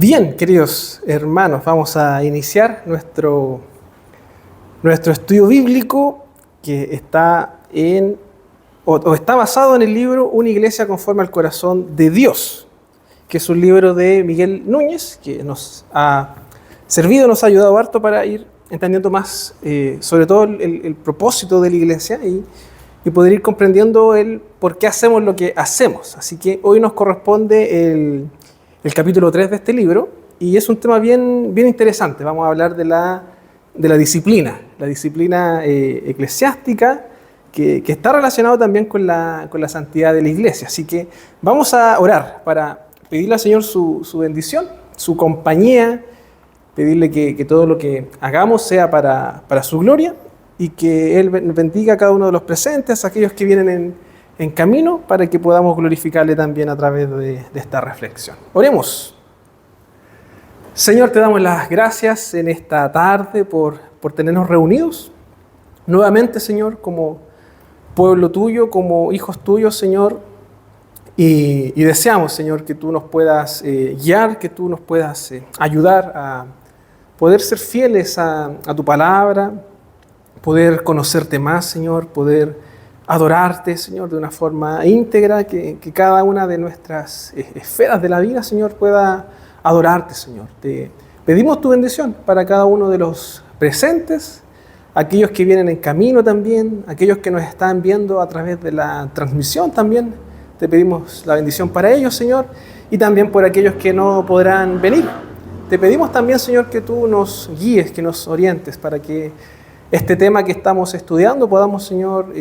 Bien, queridos hermanos, vamos a iniciar nuestro estudio bíblico que está está basado en el libro Una iglesia conforme al corazón de Dios, que es un libro de Miguel Núñez, que nos ha servido, nos ha ayudado harto para ir entendiendo más, sobre todo el propósito de la iglesia y poder ir comprendiendo el por qué hacemos lo que hacemos. Así que hoy nos corresponde el capítulo 3 de este libro, y es un tema bien interesante. Vamos a hablar de la disciplina, la disciplina eclesiástica, que está relacionado también con la santidad de la iglesia. Así que vamos a orar para pedirle al Señor su bendición, su compañía, pedirle que todo lo que hagamos sea para su gloria, y que Él bendiga a cada uno de los presentes, a aquellos que vienen en camino, para que podamos glorificarle también a través de esta reflexión. Oremos. Señor, te damos las gracias en esta tarde por tenernos reunidos nuevamente, Señor, como pueblo tuyo, como hijos tuyos, Señor, y deseamos, Señor, que tú nos puedas guiar, que tú nos puedas ayudar a poder ser fieles a tu palabra, poder conocerte más, Señor, poder adorarte, Señor, de una forma íntegra, que cada una de nuestras esferas de la vida, Señor, pueda adorarte, Señor. Te pedimos tu bendición para cada uno de los presentes, aquellos que vienen en camino también, aquellos que nos están viendo a través de la transmisión también. Te pedimos la bendición para ellos, Señor, y también por aquellos que no podrán venir. Te pedimos también, Señor, que tú nos guíes, que nos orientes para que este tema que estamos estudiando podamos, Señor,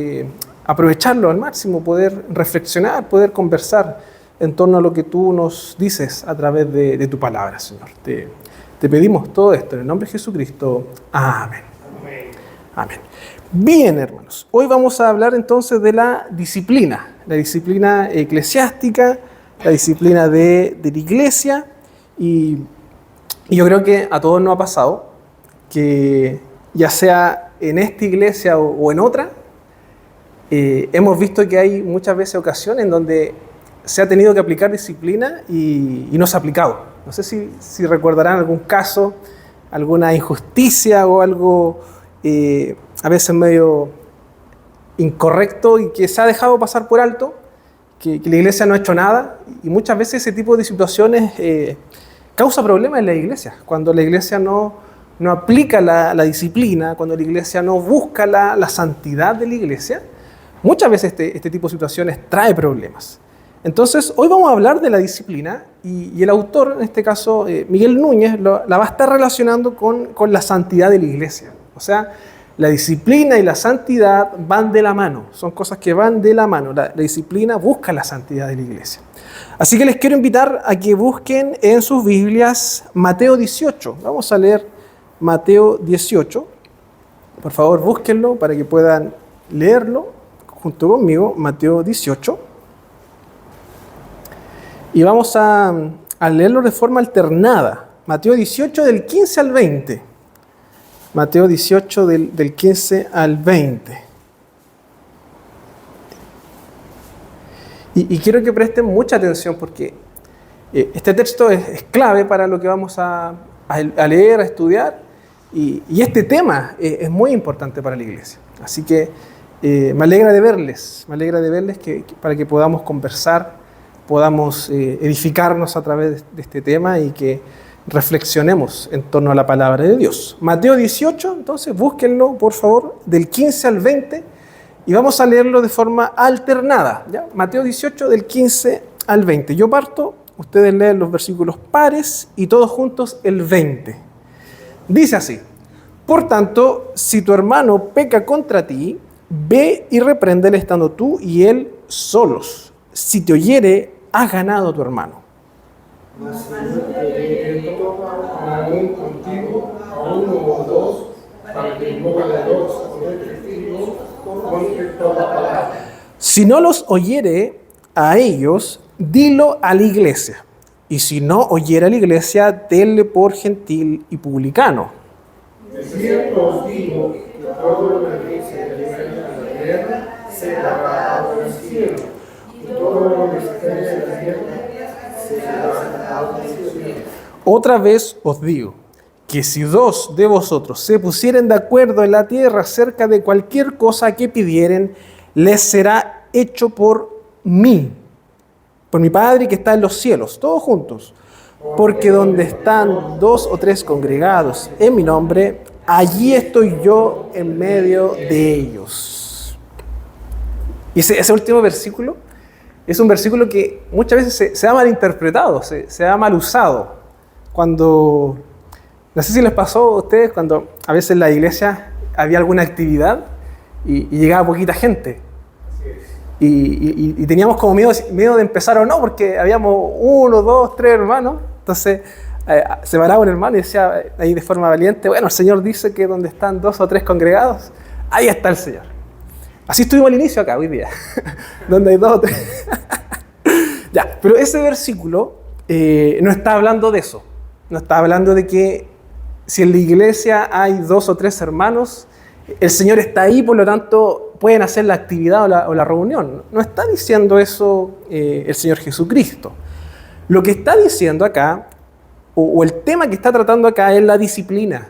aprovecharlo al máximo, poder reflexionar, poder conversar en torno a lo que tú nos dices a través de tu palabra, Señor. Te pedimos todo esto en el nombre de Jesucristo. Amén. Amén. Bien, hermanos. Hoy vamos a hablar entonces de la disciplina eclesiástica, la disciplina de la iglesia. Y yo creo que a todos nos ha pasado que, ya sea en esta iglesia o en otra, hemos visto que hay muchas veces ocasiones en donde se ha tenido que aplicar disciplina y no se ha aplicado. No sé si recordarán algún caso, alguna injusticia o algo a veces medio incorrecto y que se ha dejado pasar por alto, que la iglesia no ha hecho nada, y muchas veces ese tipo de situaciones causa problemas en la iglesia. Cuando la iglesia no aplica la disciplina, cuando la iglesia no busca la santidad de la iglesia, muchas veces este tipo de situaciones trae problemas. Entonces, hoy vamos a hablar de la disciplina, y el autor, en este caso Miguel Núñez, la va a estar relacionando con la santidad de la iglesia. O sea, la disciplina y la santidad van de la mano, son cosas que van de la mano. La disciplina busca la santidad de la iglesia. Así que les quiero invitar a que busquen en sus Biblias Mateo 18. Vamos a leer Mateo 18. Por favor, búsquenlo para que puedan leerlo junto conmigo, Mateo 18. Y vamos a leerlo de forma alternada. Mateo 18 del 15 al 20. Mateo 18 del 15 al 20. Y quiero que presten mucha atención porque este texto es clave para lo que vamos a leer, a estudiar. Y este tema es muy importante para la iglesia. Así que me alegra de verles para que podamos conversar, podamos edificarnos a través de este tema y que reflexionemos en torno a la palabra de Dios. Mateo 18, entonces búsquenlo por favor, del 15 al 20, y vamos a leerlo de forma alternada, ¿ya? Mateo 18 del 15 al 20. Yo parto, ustedes leen los versículos pares y todos juntos el 20. Dice así: por tanto, si tu hermano peca contra ti, ve y repréndele estando tú y él solos. Si te oyere, has ganado a tu hermano. Aún contigo, a uno o dos, para que no haya dos o tres testigos contra toda palabra. Si no los oyere a ellos, dilo a la iglesia. Y si no oyere a la iglesia, tenle por gentil y publicano. De cierto os digo que todo lo que se realiza en la tierra será pagado en el cielo, y todo lo que se realiza en la tierra será pagado en el cielo. Otra vez os digo, que si 2 de vosotros se pusieren de acuerdo en la tierra acerca de cualquier cosa que pidieren, les será hecho por mí, por mi Padre que está en los cielos, todos juntos. Porque donde están 2 o 3 congregados en mi nombre, allí estoy yo en medio de ellos. Y ese último versículo es un versículo que muchas veces se ha malinterpretado, se ha mal usado. Cuando, no sé si les pasó a ustedes, cuando a veces en la iglesia había alguna actividad y llegaba poquita gente. Y teníamos como miedo de empezar o no, porque habíamos 1, 2, 3 hermanos. Entonces se paraba un hermano y decía ahí de forma valiente, bueno, el Señor dice que donde están 2 o 3 congregados, ahí está el Señor. Así estuvimos al inicio acá hoy día, donde hay 2 o 3. Ya, pero ese versículo no está hablando de eso. No está hablando de que si en la iglesia hay 2 o 3 hermanos, el Señor está ahí, por lo tanto pueden hacer la actividad o la reunión. No está diciendo eso el Señor Jesucristo. Lo que está diciendo acá, o el tema que está tratando acá, es la disciplina.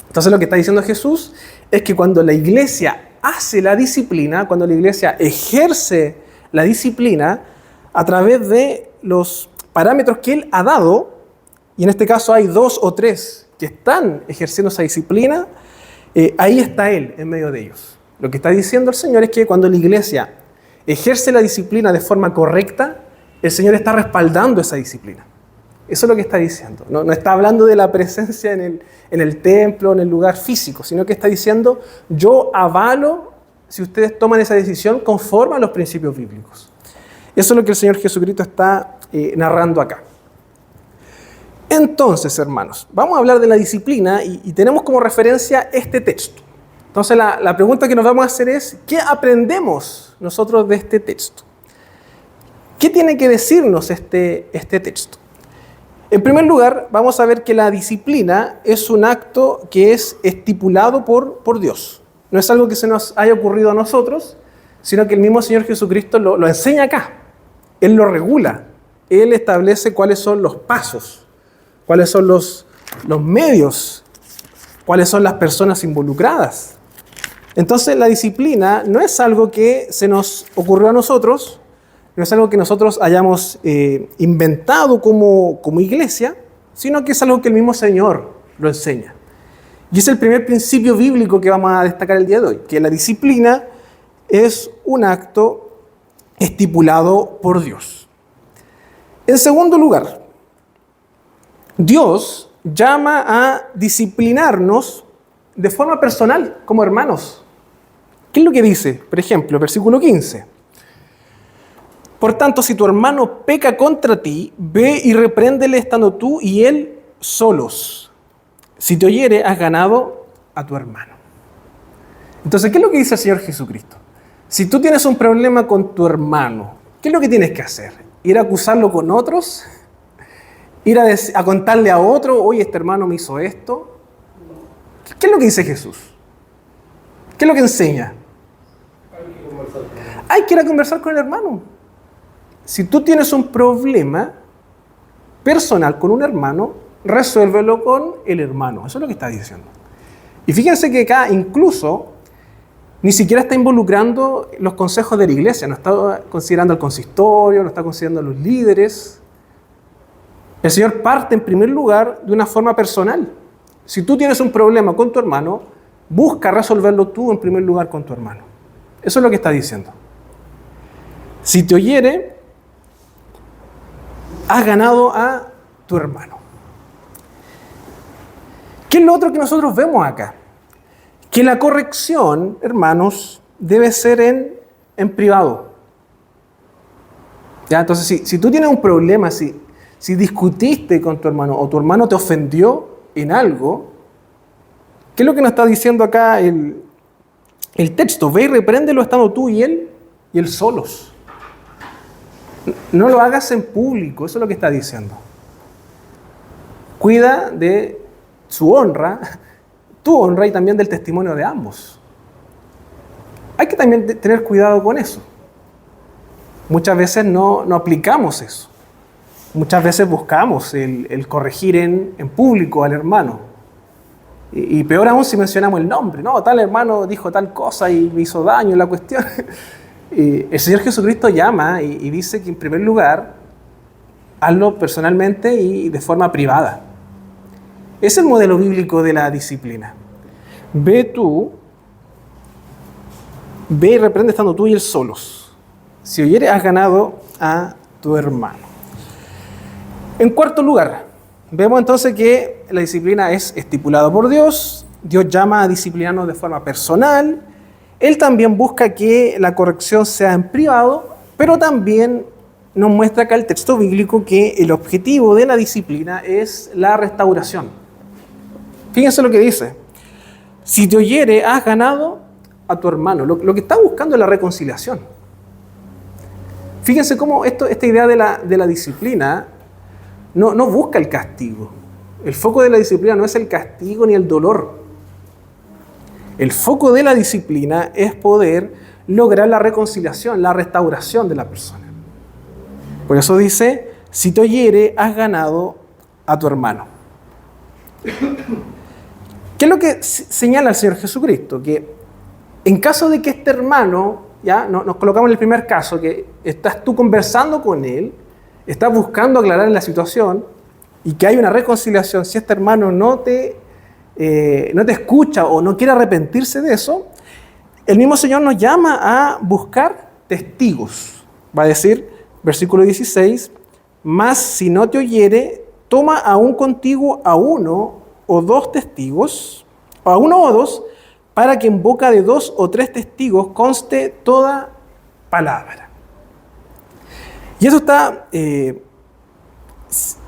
Entonces lo que está diciendo Jesús es que cuando la iglesia hace la disciplina, cuando la iglesia ejerce la disciplina a través de los parámetros que Él ha dado, y en este caso hay 2 o 3 que están ejerciendo esa disciplina, ahí está Él en medio de ellos. Lo que está diciendo el Señor es que cuando la iglesia ejerce la disciplina de forma correcta, el Señor está respaldando esa disciplina. Eso es lo que está diciendo. No está hablando de la presencia en el templo, en el lugar físico, sino que está diciendo, yo avalo si ustedes toman esa decisión conforme a los principios bíblicos. Eso es lo que el Señor Jesucristo está narrando acá. Entonces, hermanos, vamos a hablar de la disciplina y tenemos como referencia este texto. Entonces, la pregunta que nos vamos a hacer es, ¿qué aprendemos nosotros de este texto? ¿Qué tiene que decirnos este texto? En primer lugar, vamos a ver que la disciplina es un acto que es estipulado por Dios. No es algo que se nos haya ocurrido a nosotros, sino que el mismo Señor Jesucristo lo enseña acá. Él lo regula. Él establece cuáles son los pasos, cuáles son los medios, cuáles son las personas involucradas. Entonces, la disciplina no es algo que se nos ocurrió a nosotros, no es algo que nosotros hayamos inventado como iglesia, sino que es algo que el mismo Señor lo enseña. Y es el primer principio bíblico que vamos a destacar el día de hoy, que la disciplina es un acto estipulado por Dios. En segundo lugar, Dios llama a disciplinarnos de forma personal, como hermanos. ¿Qué es lo que dice? Por ejemplo, versículo 15. Por tanto, si tu hermano peca contra ti, ve y repréndele estando tú y él solos. Si te oyere, has ganado a tu hermano. Entonces, ¿qué es lo que dice el Señor Jesucristo? Si tú tienes un problema con tu hermano, ¿qué es lo que tienes que hacer? ¿Ir a acusarlo con otros? ¿Ir a contarle a otro, oye, este hermano me hizo esto? ¿Qué es lo que dice Jesús? ¿Qué es lo que enseña? Hay que ir a conversar con el hermano. Si tú tienes un problema personal con un hermano, resuélvelo con el hermano. Eso es lo que está diciendo. Y fíjense que acá incluso ni siquiera está involucrando los consejos de la iglesia, no está considerando el consistorio, no está considerando a los líderes. El Señor parte en primer lugar de una forma personal. Si tú tienes un problema con tu hermano, busca resolverlo tú en primer lugar con tu hermano. Eso es lo que está diciendo. Si te oyere, has ganado a tu hermano. ¿Qué es lo otro que nosotros vemos acá? Que la corrección, hermanos, debe ser en privado. ¿Ya? Entonces, si tú tienes un problema, si discutiste con tu hermano o tu hermano te ofendió en algo, ¿qué es lo que nos está diciendo acá el texto? Ve y repréndelo estando tú y él solos. No lo hagas en público, eso es lo que está diciendo. Cuida de su honra, tu honra y también del testimonio de ambos. Hay que también tener cuidado con eso. Muchas veces no aplicamos eso. muchas veces buscamos el corregir en público al hermano. Y peor aún si mencionamos el nombre. No, tal hermano dijo tal cosa y me hizo daño en la cuestión. El Señor Jesucristo llama y dice que en primer lugar, hazlo personalmente y de forma privada. Es el modelo bíblico de la disciplina. Ve y reprende estando tú y él solos. Si oyeres, has ganado a tu hermano. En cuarto lugar, vemos entonces que la disciplina es estipulada por Dios. Dios llama a disciplinarnos de forma personal. Él también busca que la corrección sea en privado, pero también nos muestra acá el texto bíblico que el objetivo de la disciplina es la restauración. Fíjense lo que dice. Si te oyere, has ganado a tu hermano. Lo que está buscando es la reconciliación. Fíjense cómo esta idea de la disciplina no busca el castigo. El foco de la disciplina no es el castigo ni el dolor. El foco de la disciplina es poder lograr la reconciliación, la restauración de la persona. Por eso dice, si te oyere, has ganado a tu hermano. ¿Qué es lo que señala el Señor Jesucristo? Que en caso de que este hermano, ya nos colocamos en el primer caso, que estás tú conversando con él, estás buscando aclarar la situación y que hay una reconciliación, si este hermano no te escucha o no quiere arrepentirse de eso, el mismo Señor nos llama a buscar testigos. Va a decir, versículo 16, mas si no te oyere, toma aún contigo a uno o dos testigos, o a uno o dos, para que en boca de 2 o 3 testigos conste toda palabra. Y eso está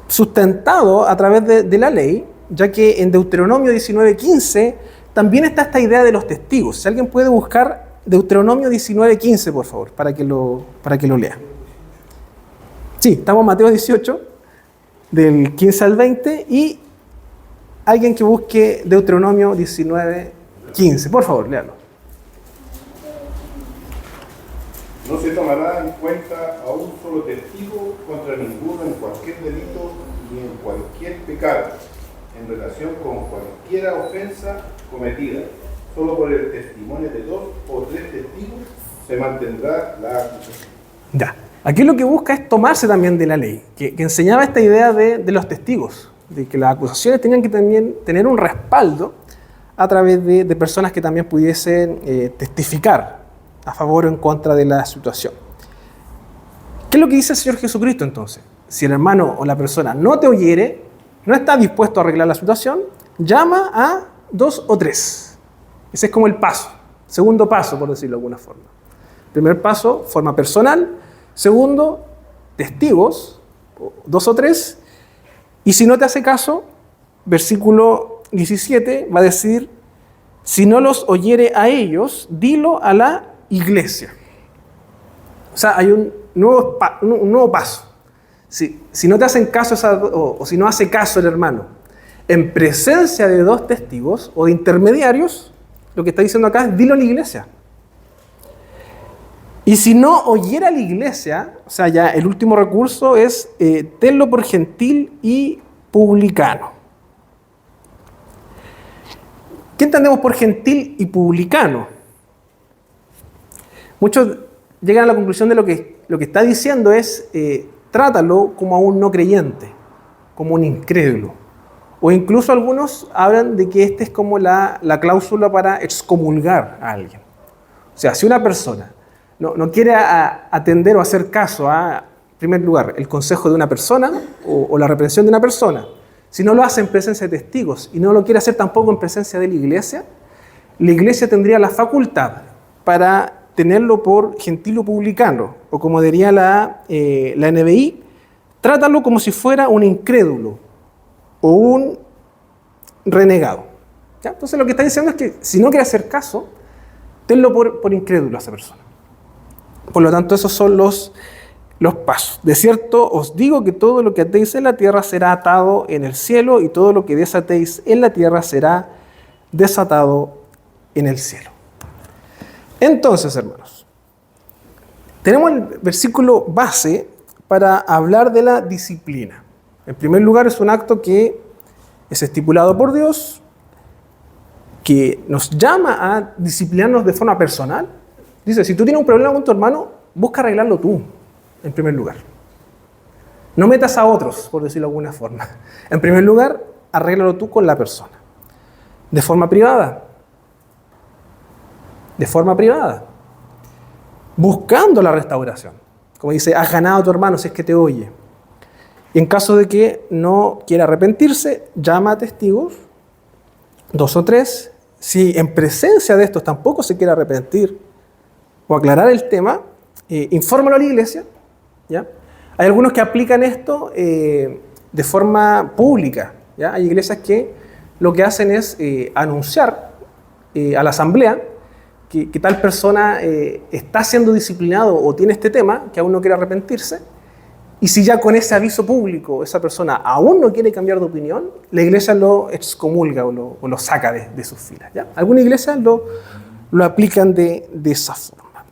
sustentado a través de la ley, ya que en Deuteronomio 19:15 también está esta idea de los testigos. Si alguien puede buscar Deuteronomio 19:15, por favor, para que lo lea. Sí, estamos en Mateo 18, del 15 al 20, y alguien que busque Deuteronomio 19:15. Por favor, léalo. No se tomará en cuenta a un solo testigo contra ninguno en cualquier delito ni en cualquier pecado, en relación con cualquier ofensa cometida. Solo por el testimonio de 2 o 3 testigos se mantendrá la acusación. Ya. Aquí lo que busca es tomarse también de la ley, que enseñaba esta idea de los testigos, de que las acusaciones tenían que también tener un respaldo a través de personas que también pudiesen testificar a favor o en contra de la situación. ¿Qué es lo que dice el Señor Jesucristo entonces? Si el hermano o la persona no te oyere, no está dispuesto a arreglar la situación, llama a 2 o 3. Ese es como el paso, segundo paso, por decirlo de alguna forma. Primer paso, forma personal. Segundo, testigos, 2 o 3. Y si no te hace caso, versículo 17 va a decir, si no los oyere a ellos, dilo a la iglesia. O sea, hay un nuevo paso. Si no te hacen caso o si no hace caso el hermano, en presencia de 2 testigos o de intermediarios, lo que está diciendo acá es dilo a la iglesia. Y si no oyera a la iglesia, o sea, ya el último recurso es tenlo por gentil y publicano. ¿Qué entendemos por gentil y publicano? Muchos llegan a la conclusión de lo que está diciendo es trátalo como a un no creyente, como un incrédulo. O incluso algunos hablan de que esta es como la cláusula para excomulgar a alguien. O sea, si una persona no quiere atender o hacer caso a, en primer lugar, el consejo de una persona o la reprensión de una persona, si no lo hace en presencia de testigos y no lo quiere hacer tampoco en presencia de la iglesia tendría la facultad para tenerlo por gentil o publicano, o como diría la NBI, trátalo como si fuera un incrédulo o un renegado. ¿Ya? Entonces lo que está diciendo es que si no quiere hacer caso, tenlo por incrédulo a esa persona. Por lo tanto, esos son los pasos. De cierto, os digo que todo lo que atéis en la tierra será atado en el cielo, y todo lo que desatéis en la tierra será desatado en el cielo. Entonces, hermanos, tenemos el versículo base para hablar de la disciplina. En primer lugar, es un acto que es estipulado por Dios, que nos llama a disciplinarnos de forma personal. Dice, si tú tienes un problema con tu hermano, busca arreglarlo tú, en primer lugar. No metas a otros, por decirlo de alguna forma. En primer lugar, arréglalo tú con la persona. De forma privada. De forma privada. Buscando la restauración. Como dice, has ganado a tu hermano si es que te oye. Y en caso de que no quiera arrepentirse, llama a testigos, 2 o 3. Si en presencia de estos tampoco se quiere arrepentir o aclarar el tema, infórmalo a la iglesia, ¿ya? Hay algunos que aplican esto de forma pública, ¿ya? Hay iglesias que lo que hacen es anunciar a la asamblea que tal persona está siendo disciplinado o tiene este tema, que aún no quiere arrepentirse, y si ya con ese aviso público esa persona aún no quiere cambiar de opinión, la iglesia lo excomulga o lo saca de sus filas, ¿ya? Algunas iglesias lo aplican de esa forma.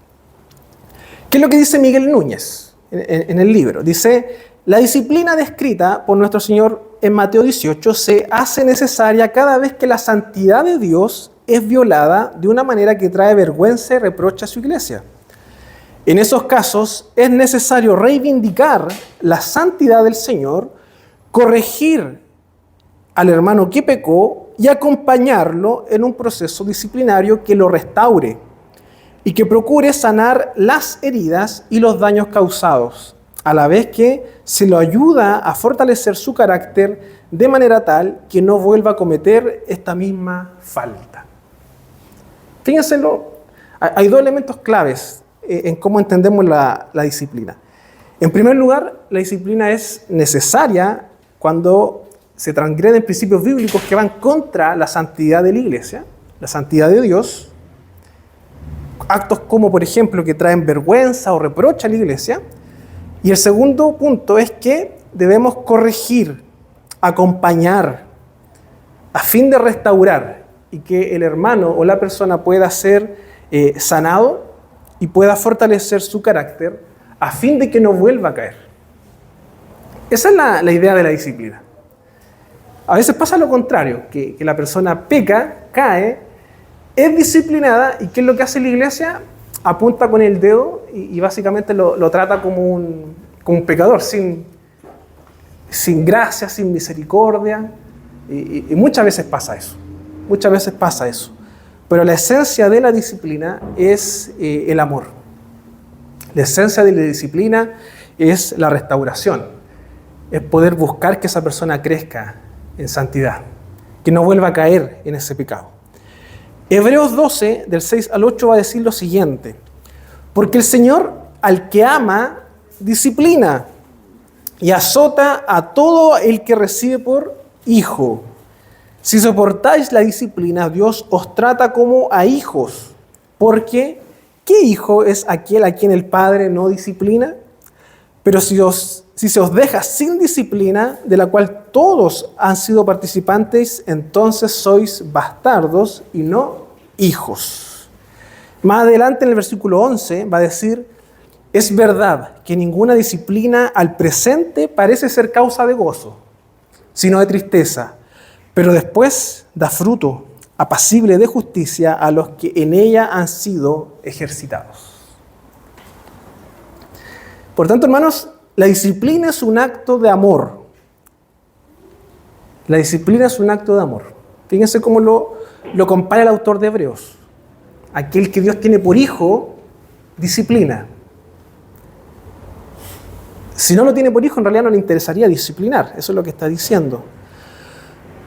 ¿Qué es lo que dice Miguel Núñez en el libro? Dice, la disciplina descrita por nuestro Señor en Mateo 18 se hace necesaria cada vez que la santidad de Dios es violada de una manera que trae vergüenza y reproche a su iglesia. En esos casos es necesario reivindicar la santidad del Señor, corregir al hermano que pecó y acompañarlo en un proceso disciplinario que lo restaure y que procure sanar las heridas y los daños causados, a la vez que se lo ayuda a fortalecer su carácter de manera tal que no vuelva a cometer esta misma falta. Fíjense, hay 2 elementos claves en cómo entendemos la disciplina. En primer lugar, la disciplina es necesaria cuando se transgreden principios bíblicos que van contra la santidad de la iglesia, la santidad de Dios. Actos como, por ejemplo, que traen vergüenza o reproche a la iglesia. Y el segundo punto es que debemos corregir, acompañar, a fin de restaurar y que el hermano o la persona pueda ser sanado y pueda fortalecer su carácter a fin de que no vuelva a caer. Esa es la idea de la disciplina. A veces pasa lo contrario, que la persona peca, cae, es disciplinada, y ¿qué es lo que hace la iglesia? Apunta con el dedo y básicamente lo trata como un pecador, sin gracia, sin misericordia, y muchas veces pasa eso. Muchas veces pasa eso. Pero la esencia de la disciplina es el amor. La esencia de la disciplina es la restauración. Es poder buscar que esa persona crezca en santidad, que no vuelva a caer en ese pecado. Hebreos 12, del 6 al 8, va a decir lo siguiente: porque el Señor al que ama, disciplina y azota a todo el que recibe por hijo. Si soportáis la disciplina, Dios os trata como a hijos. Porque, ¿qué hijo es aquel a quien el Padre no disciplina? Pero si se os deja sin disciplina, de la cual todos han sido participantes, entonces sois bastardos y no hijos. Más adelante en el versículo 11 va a decir: es verdad que ninguna disciplina al presente parece ser causa de gozo, sino de tristeza, pero después da fruto apacible de justicia a los que en ella han sido ejercitados. Por tanto, hermanos, la disciplina es un acto de amor. La disciplina es un acto de amor. Fíjense cómo lo compara el autor de Hebreos. Aquel que Dios tiene por hijo, disciplina. Si no lo tiene por hijo, en realidad no le interesaría disciplinar. Eso es lo que está diciendo.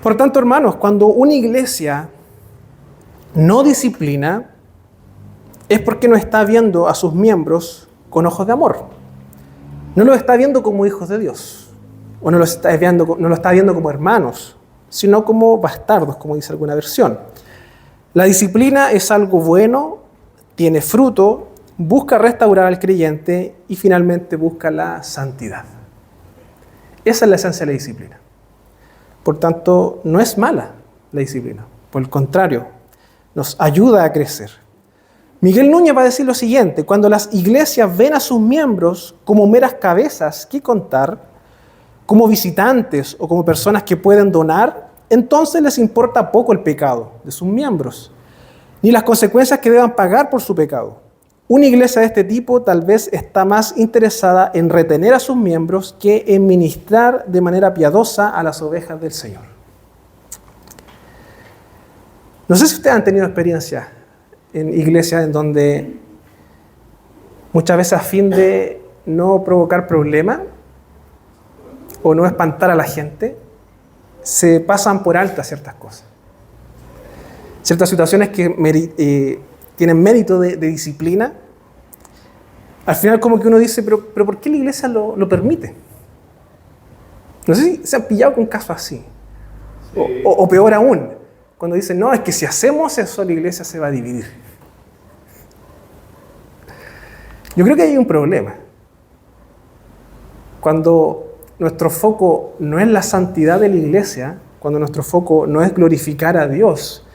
Por tanto, hermanos, cuando una iglesia no disciplina, es porque no está viendo a sus miembros con ojos de amor. No los está viendo como hijos de Dios, o no lo está viendo como hermanos, sino como bastardos, como dice alguna versión. La disciplina es algo bueno, tiene fruto, busca restaurar al creyente y finalmente busca la santidad. Esa es la esencia de la disciplina. Por tanto, no es mala la disciplina. Por el contrario, nos ayuda a crecer. Miguel Núñez va a decir lo siguiente: cuando las iglesias ven a sus miembros como meras cabezas que contar, como visitantes o como personas que pueden donar, entonces les importa poco el pecado de sus miembros, ni las consecuencias que deban pagar por su pecado. Una iglesia de este tipo tal vez está más interesada en retener a sus miembros que en ministrar de manera piadosa a las ovejas del Señor. No sé si ustedes han tenido experiencia en iglesias en donde muchas veces, a fin de no provocar problemas o no espantar a la gente, se pasan por alta ciertas cosas. Ciertas situaciones que tienen mérito de disciplina. Al final como que uno dice, pero ¿por qué la iglesia lo permite? No sé si se han pillado con casos así. Sí. O peor aún, cuando dicen, no, es que si hacemos eso la iglesia se va a dividir. Yo creo que hay un problema. Cuando nuestro foco no es la santidad de la iglesia, cuando nuestro foco no es glorificar a Dios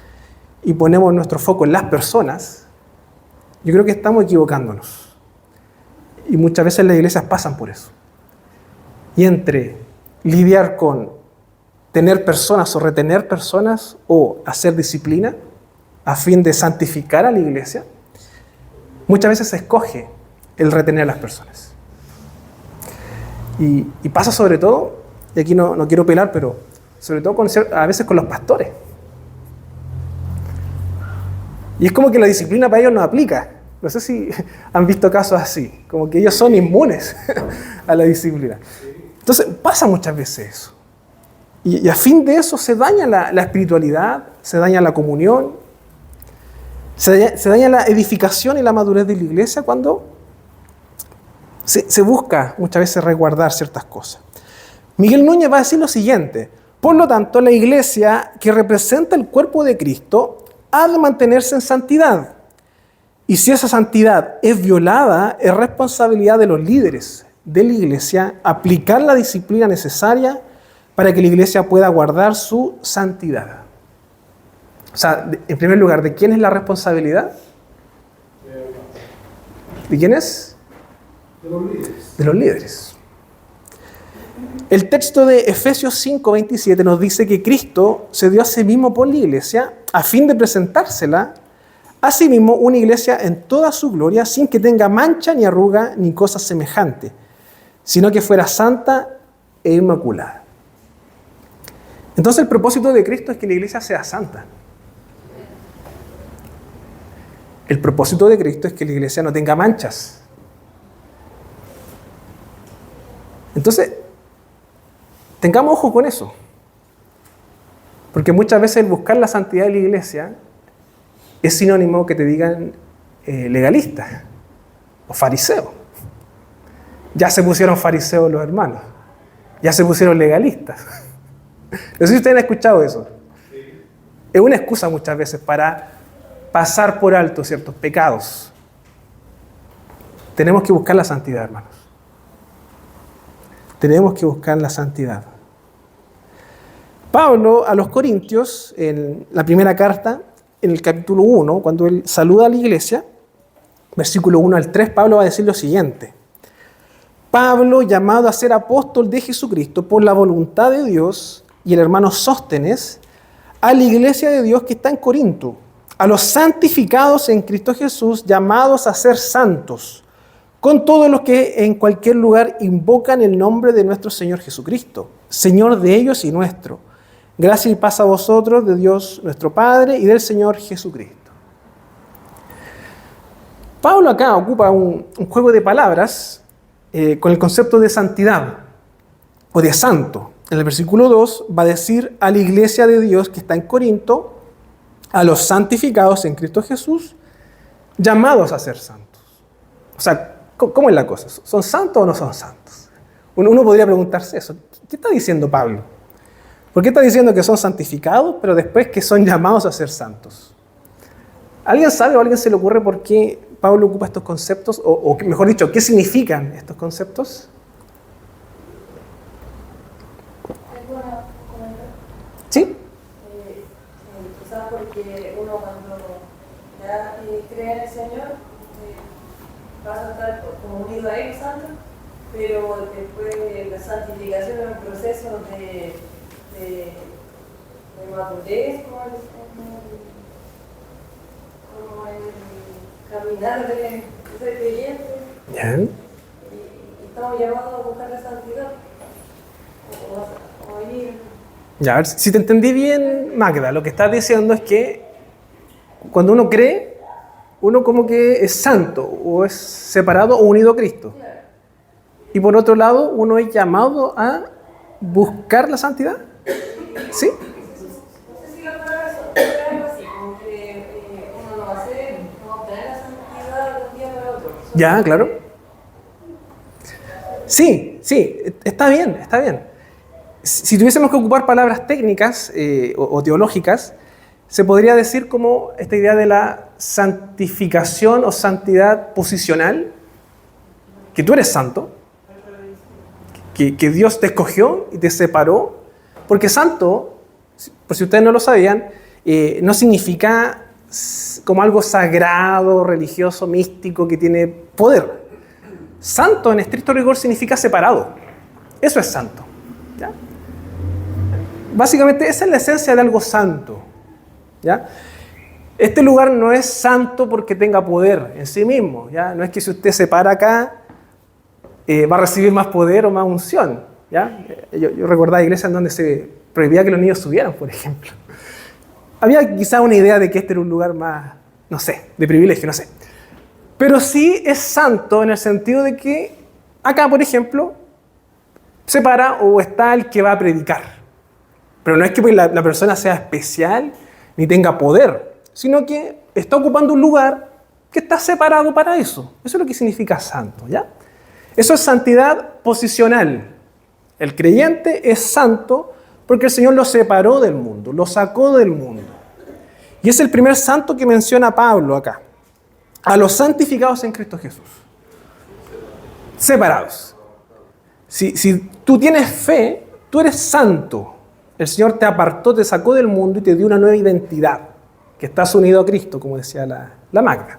y ponemos nuestro foco en las personas, yo creo que estamos equivocándonos. Y muchas veces las iglesias pasan por eso. Y entre lidiar con tener personas o retener personas o hacer disciplina a fin de santificar a la iglesia, muchas veces se escoge el retener a las personas. Y pasa sobre todo, y aquí no quiero pelar, pero sobre todo a veces con los pastores. Y es como que la disciplina para ellos no aplica. No sé si han visto casos así, como que ellos son inmunes a la disciplina. Entonces pasa muchas veces eso. Y a fin de eso se daña la espiritualidad, se daña la comunión, se daña la edificación y la madurez de la iglesia cuando se busca muchas veces resguardar ciertas cosas. Miguel Núñez va a decir lo siguiente: por lo tanto, la iglesia que representa el cuerpo de Cristo ha de mantenerse en santidad. Y si esa santidad es violada, es responsabilidad de los líderes de la iglesia aplicar la disciplina necesaria para que la iglesia pueda guardar su santidad. O sea, en primer lugar, ¿de quién es la responsabilidad? ¿De quién es? De los líderes. De los líderes. El texto de Efesios 5:27 nos dice que Cristo se dio a sí mismo por la iglesia a fin de presentársela a sí mismo una iglesia en toda su gloria, sin que tenga mancha ni arruga ni cosa semejante, sino que fuera santa e inmaculada. Entonces el propósito de Cristo es que la iglesia sea santa. El propósito de Cristo es que la iglesia no tenga manchas. Entonces, tengamos ojo con eso. Porque muchas veces el buscar la santidad de la iglesia es sinónimo que te digan legalista o fariseo. Ya se pusieron fariseos los hermanos. Ya se pusieron legalistas. No sé si ustedes han escuchado eso. Sí. Es una excusa muchas veces para pasar por alto ciertos pecados. Tenemos que buscar la santidad, hermanos. Tenemos que buscar la santidad. Pablo a los Corintios, en la primera carta, en el capítulo 1, cuando él saluda a la iglesia, versículo 1 al 3, Pablo va a decir lo siguiente: Pablo, llamado a ser apóstol de Jesucristo por la voluntad de Dios, y el hermano Sóstenes, a la iglesia de Dios que está en Corinto, a los santificados en Cristo Jesús, llamados a ser santos, con todos los que en cualquier lugar invocan el nombre de nuestro Señor Jesucristo, Señor de ellos y nuestro. Gracia y paz a vosotros, de Dios nuestro Padre y del Señor Jesucristo. Pablo acá ocupa un juego de palabras con el concepto de santidad o de santo. En el versículo 2 va a decir a la iglesia de Dios que está en Corinto, a los santificados en Cristo Jesús, llamados a ser santos. O sea, ¿cómo es la cosa? ¿Son santos o no son santos? Uno podría preguntarse eso. ¿Qué está diciendo Pablo? ¿Por qué está diciendo que son santificados, pero después que son llamados a ser santos? ¿Alguien sabe o a alguien se le ocurre por qué Pablo ocupa estos conceptos? O mejor dicho, ¿qué significan estos conceptos? ¿Sí? Quizás porque uno cuando ya cree en el Señor, vas a estar como unido a Él, santo, pero después la santificación es un proceso de madurez, como el caminar de ser creyente. Bien. Y estamos llamados a buscar la santidad, o ir. Ya, a ver, si te entendí bien, Magda, lo que estás diciendo es que cuando uno cree, uno como que es santo, o es separado o unido a Cristo. Claro. Y por otro lado, uno es llamado a buscar la santidad. ¿Sí? No sé si las palabras son algo así, como que uno no va a hacer, no va a obtener la santidad de un día para otro. Ya, claro. Sí, está bien, está bien. Si tuviésemos que ocupar palabras técnicas o teológicas, se podría decir como esta idea de la santificación o santidad posicional, que tú eres santo, que Dios te escogió y te separó, porque santo, por si ustedes no lo sabían, no significa como algo sagrado, religioso, místico, que tiene poder. Santo en estricto rigor significa separado. Eso es santo. ¿Ya? Básicamente esa es la esencia de algo santo. ¿Ya? Este lugar no es santo porque tenga poder en sí mismo. ¿Ya? No es que si usted se para acá va a recibir más poder o más unción. ¿Ya? Yo recordaba iglesias donde se prohibía que los niños subieran, por ejemplo. Había quizá una idea de que este era un lugar más, no sé, de privilegio, no sé. Pero sí es santo en el sentido de que acá, por ejemplo, se para o está el que va a predicar. Pero no es que la persona sea especial ni tenga poder, sino que está ocupando un lugar que está separado para eso. Eso es lo que significa santo, ¿ya? Eso es santidad posicional. El creyente es santo porque el Señor lo separó del mundo, lo sacó del mundo. Y es el primer santo que menciona Pablo acá. A los santificados en Cristo Jesús. Separados. Si tú tienes fe, tú eres santo. El Señor te apartó, te sacó del mundo y te dio una nueva identidad, que estás unido a Cristo, como decía la Magda.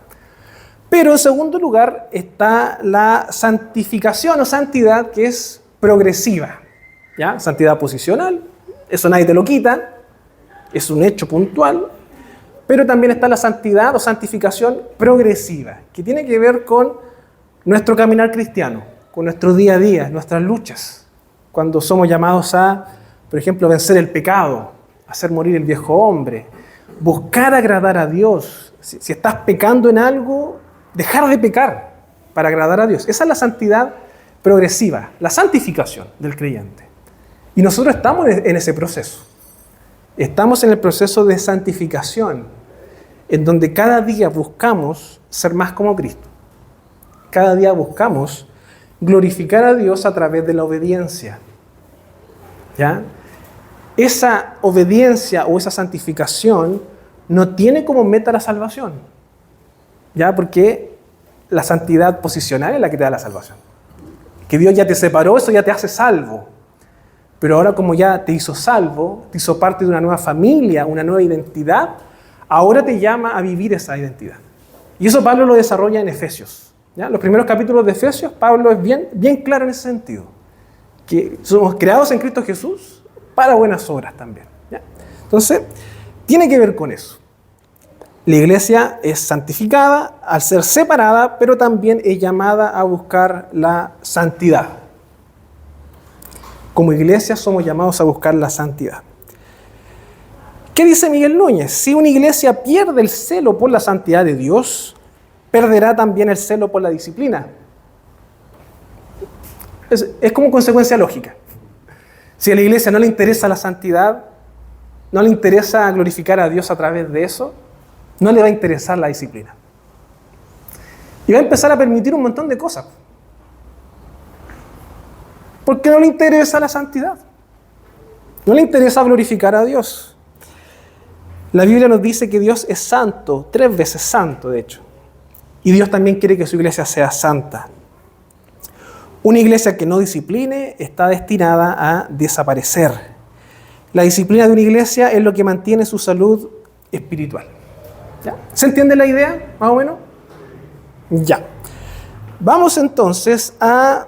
Pero en segundo lugar está la santificación o santidad, que es progresiva. ¿Ya? Santidad posicional, eso nadie te lo quita, es un hecho puntual. Pero también está la santidad o santificación progresiva, que tiene que ver con nuestro caminar cristiano, con nuestro día a día, nuestras luchas. Cuando somos llamados a, por ejemplo, vencer el pecado, hacer morir el viejo hombre, buscar agradar a Dios. Si estás pecando en algo, dejar de pecar para agradar a Dios. Esa es la santidad progresiva, la santificación del creyente. Y nosotros estamos en ese proceso. Estamos en el proceso de santificación, en donde cada día buscamos ser más como Cristo. Cada día buscamos glorificar a Dios a través de la obediencia. ¿Ya? Esa obediencia o esa santificación no tiene como meta la salvación. ¿Ya? Porque la santidad posicional es la que te da la salvación. Que Dios ya te separó, eso ya te hace salvo. Pero ahora como ya te hizo salvo, te hizo parte de una nueva familia, una nueva identidad, ahora te llama a vivir esa identidad. Y eso Pablo lo desarrolla en Efesios. ¿Ya? Los primeros capítulos de Efesios, Pablo es bien claro en ese sentido. Que somos creados en Cristo Jesús para buenas obras también. ¿Ya? Entonces, tiene que ver con eso. La iglesia es santificada al ser separada, pero también es llamada a buscar la santidad. Como iglesia somos llamados a buscar la santidad. ¿Qué dice Miguel Núñez? Si una iglesia pierde el celo por la santidad de Dios, perderá también el celo por la disciplina. Es como consecuencia lógica. Si a la iglesia no le interesa la santidad, no le interesa glorificar a Dios a través de eso, no le va a interesar la disciplina. Y va a empezar a permitir un montón de cosas. Porque no le interesa la santidad. No le interesa glorificar a Dios. La Biblia nos dice que Dios es santo, 3 veces santo, de hecho. Y Dios también quiere que su iglesia sea santa. Una iglesia que no discipline está destinada a desaparecer. La disciplina de una iglesia es lo que mantiene su salud espiritual. ¿Ya? ¿Se entiende la idea, más o menos? Ya. Vamos entonces a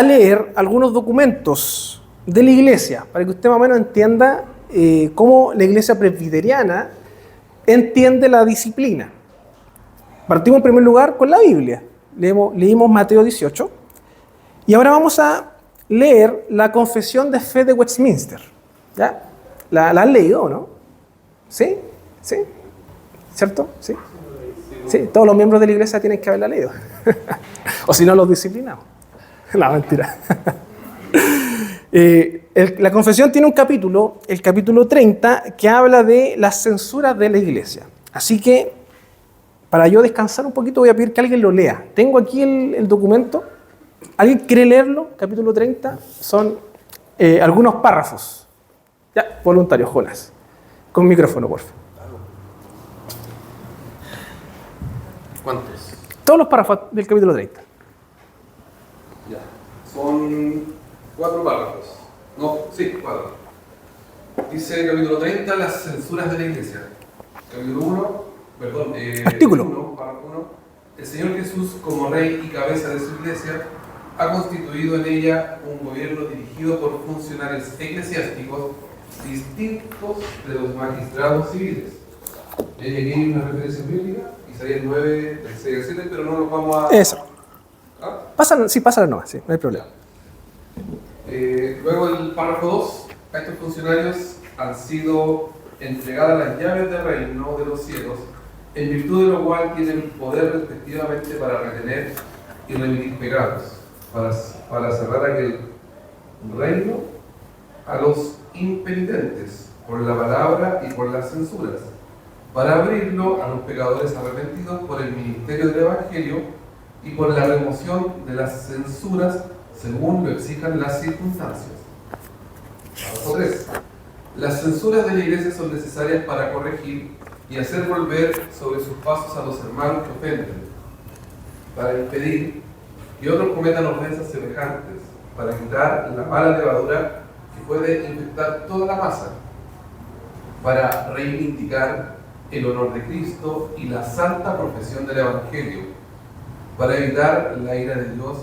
leer algunos documentos de la iglesia, para que usted más o menos entienda cómo la iglesia presbiteriana entiende la disciplina. Partimos en primer lugar con la Biblia. Leímos Mateo 18 y ahora vamos a leer la Confesión de Fe de Westminster. ¿Ya? ¿La han leído o no? ¿Sí? ¿Sí? ¿Cierto? ¿Sí? Sí, todos los miembros de la iglesia tienen que haberla leído. O si no, los disciplinamos. No, mentira. La confesión tiene un capítulo, el capítulo 30, que habla de las censuras de la iglesia. Así que, para yo descansar un poquito, voy a pedir que alguien lo lea. Tengo aquí el documento. ¿Alguien quiere leerlo? Capítulo 30. Son algunos párrafos. Ya, voluntario, Jonas. Con micrófono, por favor. ¿Cuántos? Todos los párrafos del capítulo 30. Ya. Son 4 párrafos. No, sí, 4. Dice el capítulo 30, las censuras de la iglesia. Capítulo 1, perdón. Artículo. 1, párrafo 1. El Señor Jesús, como Rey y cabeza de su iglesia, ha constituido en ella un gobierno dirigido por funcionarios eclesiásticos distintos de los magistrados civiles. Y aquí hay una referencia bíblica, Isaías 9, del 6 al 7, pero no nos vamos a... Eso. ¿Ah? Pásala nomás, sí, no hay problema. Luego el párrafo 2, a estos funcionarios han sido entregadas las llaves del reino de los cielos, en virtud de lo cual tienen poder respectivamente para retener y remitir pecados, para cerrar aquel reino a los impenitentes por la palabra y por las censuras, para abrirlo a los pecadores arrepentidos por el ministerio del Evangelio y por la remoción de las censuras según lo exijan las circunstancias. Párrafo 3. Las censuras de la iglesia son necesarias para corregir y hacer volver sobre sus pasos a los hermanos que ofenden, para impedir que otros cometan ofensas semejantes, para quitar la mala levadura que puede infectar toda la masa, para reivindicar el honor de Cristo y la santa profesión del Evangelio, para evitar la ira de Dios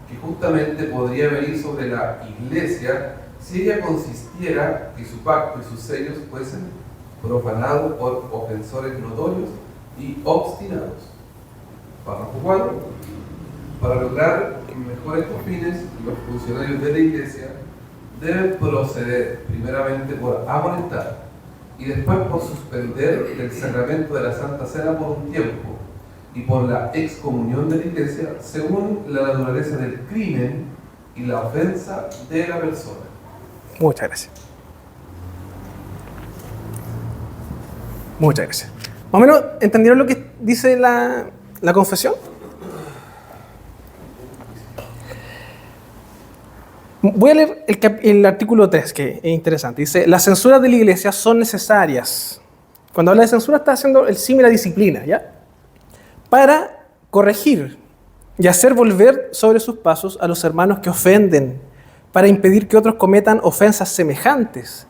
que justamente podría venir sobre la iglesia si ella consistiera que su pacto y sus sellos fuesen profanados por ofensores notorios y obstinados. Párrafo 4. Para lograr mejor estos fines, los funcionarios de la iglesia deben proceder primeramente por amonestar y después por suspender el sacramento de la Santa Cena por un tiempo y por la excomunión de la iglesia según la naturaleza del crimen y la ofensa de la persona. Muchas gracias. Muchas gracias. Más o menos, ¿entendieron lo que dice la confesión? Voy a leer el artículo 3, que es interesante. Dice, las censuras de la iglesia son necesarias. Cuando habla de censura está haciendo el símil a disciplina, ¿ya? Para corregir y hacer volver sobre sus pasos a los hermanos que ofenden, para impedir que otros cometan ofensas semejantes,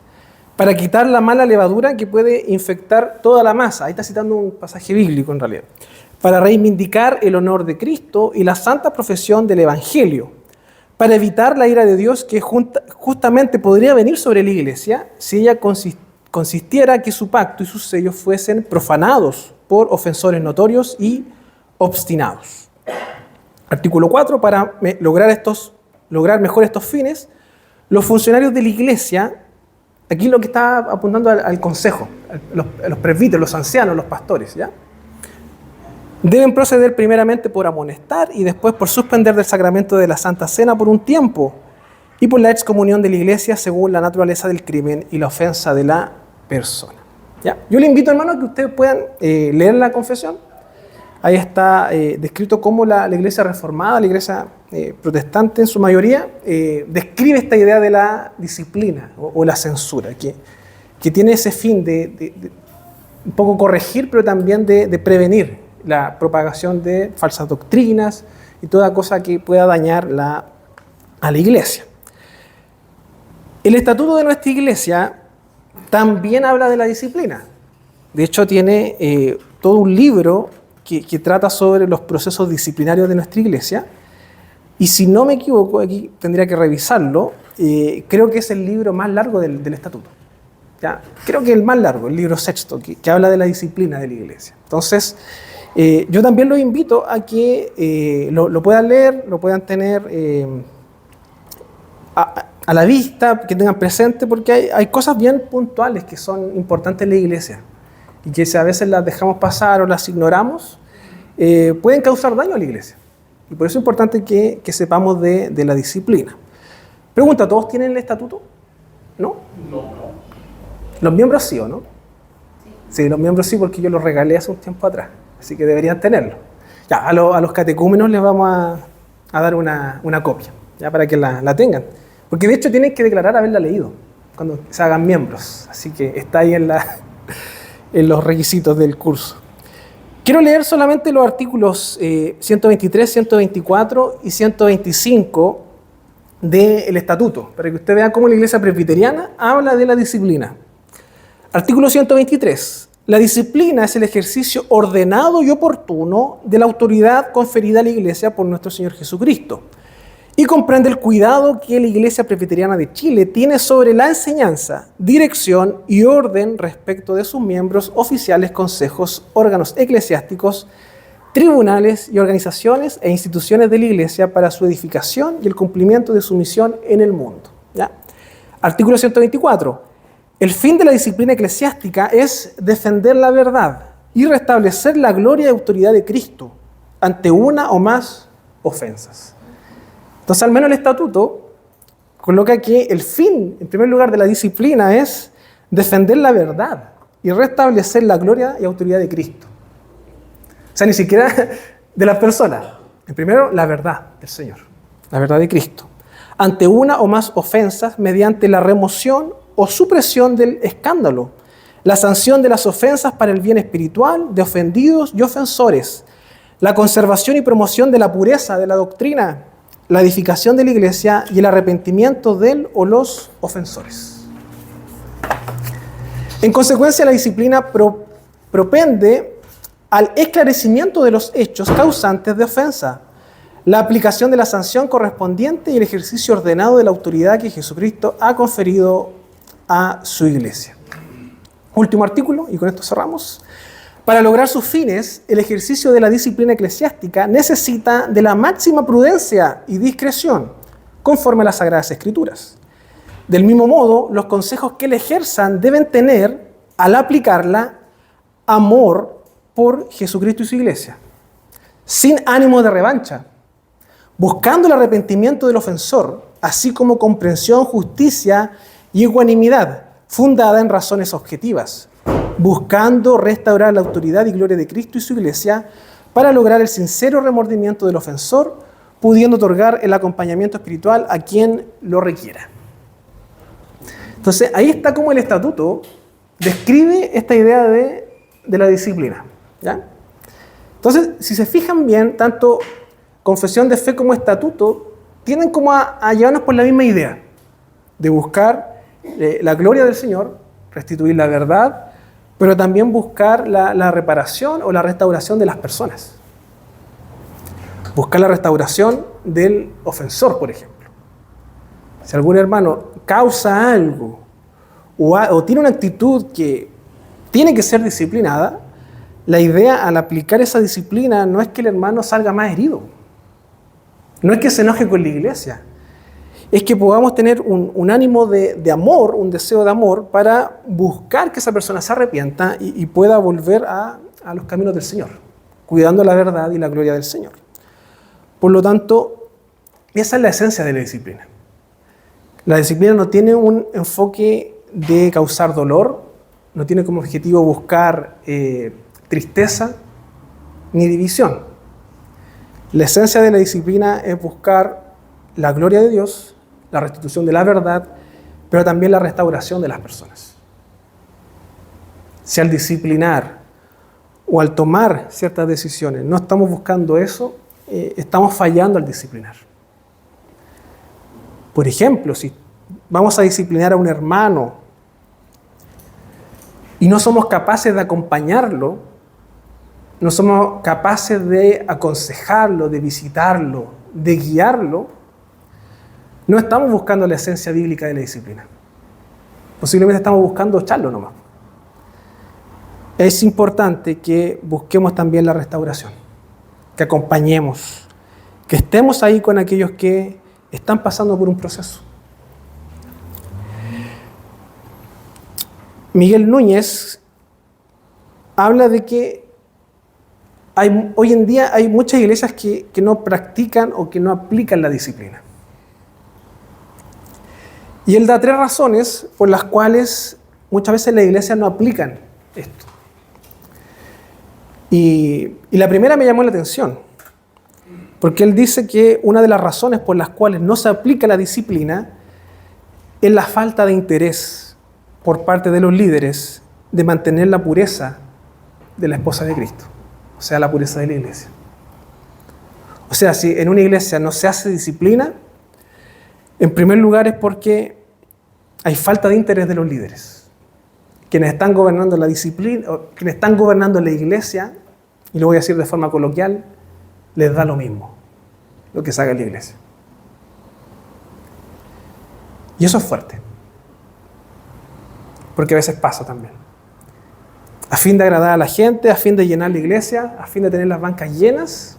para quitar la mala levadura que puede infectar toda la masa. Ahí está citando un pasaje bíblico en realidad. Para reivindicar el honor de Cristo y la santa profesión del Evangelio, para evitar la ira de Dios que justamente podría venir sobre la iglesia si ella consistiera que su pacto y sus sellos fuesen profanados por ofensores notorios y obstinados. Artículo 4. Para lograr mejor estos fines, los funcionarios de la iglesia, aquí lo que está apuntando al consejo, a los presbíteros, los ancianos, los pastores, ¿ya? Deben proceder primeramente por amonestar y después por suspender del sacramento de la Santa Cena por un tiempo y por la excomunión de la iglesia según la naturaleza del crimen y la ofensa de la persona. ¿Ya? Yo le invito, hermano, a que ustedes puedan leer la confesión. Ahí está descrito cómo la iglesia reformada, la iglesia protestante en su mayoría, describe esta idea de la disciplina o la censura, que tiene ese fin de un poco corregir, pero también de prevenir la propagación de falsas doctrinas y toda cosa que pueda dañar a la iglesia. El estatuto de nuestra iglesia también habla de la disciplina. De hecho, tiene todo un libro que trata sobre los procesos disciplinarios de nuestra iglesia. Y si no me equivoco, aquí tendría que revisarlo, creo que es el libro más largo del estatuto. ¿Ya? Creo que el más largo, el libro sexto, que habla de la disciplina de la iglesia. Entonces, yo también los invito a que lo puedan leer, lo puedan tener a la vista, que tengan presente, porque hay cosas bien puntuales que son importantes en la iglesia y que si a veces las dejamos pasar o las ignoramos, pueden causar daño a la iglesia. Y por eso es importante que sepamos de la disciplina. Pregunta, ¿todos tienen el estatuto? ¿No? No. ¿Los miembros sí o no? Sí, los miembros sí, porque yo los regalé hace un tiempo atrás, así que deberían tenerlo. Ya, a los catecúmenos les vamos a dar una copia, ya, para que la tengan. Porque de hecho tienen que declarar haberla leído cuando se hagan miembros, así que está ahí en los requisitos del curso. Quiero leer solamente los artículos 123, 124 y 125 del estatuto, para que usted vea cómo la Iglesia Presbiteriana habla de la disciplina. Artículo 123. La disciplina es el ejercicio ordenado y oportuno de la autoridad conferida a la Iglesia por nuestro Señor Jesucristo y comprende el cuidado que la Iglesia Presbiteriana de Chile tiene sobre la enseñanza, dirección y orden respecto de sus miembros, oficiales, consejos, órganos eclesiásticos, tribunales y organizaciones e instituciones de la Iglesia para su edificación y el cumplimiento de su misión en el mundo. ¿Ya? Artículo 124. El fin de la disciplina eclesiástica es defender la verdad y restablecer la gloria y autoridad de Cristo ante una o más ofensas. Entonces, al menos el estatuto coloca que el fin, en primer lugar, de la disciplina es defender la verdad y restablecer la gloria y autoridad de Cristo. O sea, ni siquiera de las personas. En primero, la verdad del Señor, la verdad de Cristo, ante una o más ofensas mediante la remoción o supresión del escándalo, la sanción de las ofensas para el bien espiritual de ofendidos y ofensores, la conservación y promoción de la pureza de la doctrina, la edificación de la iglesia y el arrepentimiento del o los ofensores. En consecuencia, la disciplina propende al esclarecimiento de los hechos causantes de ofensa, la aplicación de la sanción correspondiente y el ejercicio ordenado de la autoridad que Jesucristo ha conferido a su iglesia. Último artículo, y con esto cerramos. Para lograr sus fines, el ejercicio de la disciplina eclesiástica necesita de la máxima prudencia y discreción, conforme a las Sagradas Escrituras. Del mismo modo, los consejos que la ejerzan deben tener, al aplicarla, amor por Jesucristo y su iglesia, sin ánimo de revancha, buscando el arrepentimiento del ofensor, así como comprensión, justicia y ecuanimidad, fundada en razones objetivas, buscando restaurar la autoridad y gloria de Cristo y su iglesia para lograr el sincero remordimiento del ofensor, pudiendo otorgar el acompañamiento espiritual a quien lo requiera. Entonces, ahí está como el estatuto describe esta idea de la disciplina, ¿ya? Entonces, si se fijan bien, tanto confesión de fe como estatuto tienden como a llevarnos por la misma idea de buscar la gloria del Señor, restituir la verdad, pero también buscar la reparación o la restauración de las personas. Buscar la restauración del ofensor, por ejemplo. Si algún hermano causa algo o tiene una actitud que tiene que ser disciplinada, la idea al aplicar esa disciplina no es que el hermano salga más herido, no es que se enoje con la iglesia, es que podamos tener un ánimo de amor, un deseo de amor para buscar que esa persona se arrepienta y pueda volver a los caminos del Señor, cuidando la verdad y la gloria del Señor. Por lo tanto, esa es la esencia de la disciplina. La disciplina no tiene un enfoque de causar dolor, no tiene como objetivo buscar tristeza ni división. La esencia de la disciplina es buscar la gloria de Dios, la restitución de la verdad, pero también la restauración de las personas. Si al disciplinar o al tomar ciertas decisiones no estamos buscando eso, estamos fallando al disciplinar. Por ejemplo, si vamos a disciplinar a un hermano y no somos capaces de acompañarlo, no somos capaces de aconsejarlo, de visitarlo, de guiarlo, no estamos buscando la esencia bíblica de la disciplina. Posiblemente estamos buscando echarlo nomás. Es importante que busquemos también la restauración, que acompañemos, que estemos ahí con aquellos que están pasando por un proceso. Miguel Núñez habla de que hoy en día hay muchas iglesias que no practican o que no aplican la disciplina. Y él da 3 razones por las cuales muchas veces las iglesias no aplican esto. Y la primera me llamó la atención, porque él dice que una de las razones por las cuales no se aplica la disciplina es la falta de interés por parte de los líderes de mantener la pureza de la esposa de Cristo, o sea, la pureza de la iglesia. O sea, si en una iglesia no se hace disciplina, en primer lugar es porque hay falta de interés de los líderes. Quienes están gobernando la disciplina, o quienes están gobernando la iglesia, y lo voy a decir de forma coloquial, les da lo mismo lo que se haga en la iglesia. Y eso es fuerte, porque a veces pasa también. A fin de agradar a la gente, a fin de llenar la iglesia, a fin de tener las bancas llenas,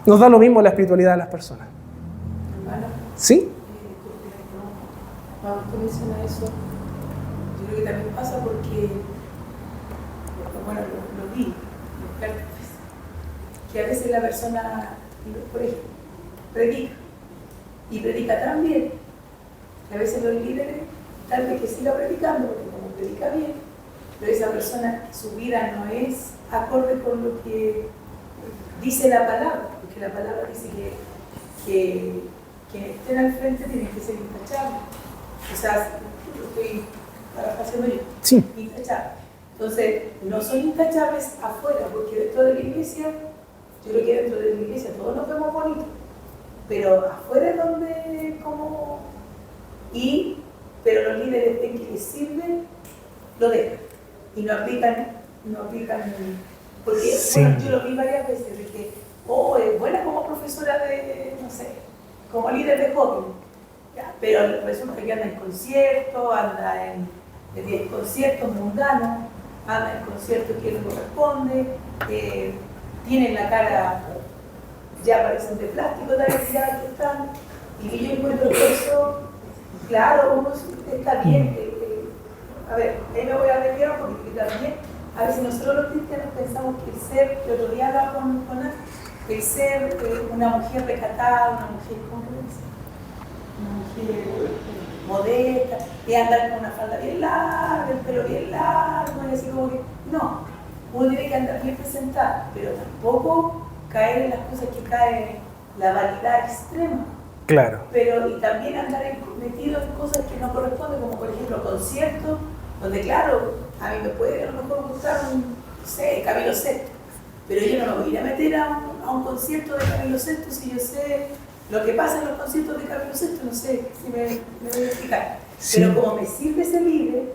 nos da lo mismo la espiritualidad de las personas. Hermano, ¿Sí? cuando usted menciona eso, yo creo que también pasa porque, bueno, lo vi, que a veces la persona, por ejemplo, predica tan bien, que a veces los líderes, tal vez que siga predicando, porque como predica bien, pero esa persona, su vida no es acorde con lo que dice la palabra, porque la palabra dice que quienes estén al frente tienen que ser intachables. O sea, lo estoy parafraseando yo. Sí. Intachables. Entonces, no son intachables afuera, porque dentro de la iglesia, yo creo que dentro de la iglesia todos nos vemos bonitos, pero afuera es donde, como. Pero los líderes ven que les sirve, lo dejan. Y no aplican, porque Sí. bueno, yo lo vi varias veces, de que, es buena como profesora de, no sé, como líder de jóvenes, ¿ya? Pero resulta que anda en conciertos, anda en conciertos mundanos, anda en conciertos que no corresponde, tienen la cara, ya parecen de plástico, ya que están, y yo encuentro que eso, claro, uno está bien. A ver, ahí me voy a desviar porque también a veces nosotros los cristianos pensamos que el ser, que otro día hablaba con Ana, el ser una mujer recatada, una mujer, ¿cómo se dice? Una mujer modesta, y andar con una falda bien larga, el pelo bien largo, y así como que, no, uno tiene que andar bien presentada, pero tampoco caer en las cosas que cae la vanidad extrema. Claro. Pero y también andar metido en cosas que no corresponden, como por ejemplo conciertos, donde claro, a mí me puede a lo mejor gustar no sé, Camilo Sesto, pero yo no me voy a ir a meter a un concierto de Camilo Sesto si yo sé lo que pasa en los conciertos de Camilo Sesto, no sé si me voy a explicar. Sí. Pero como me sirve ese líder,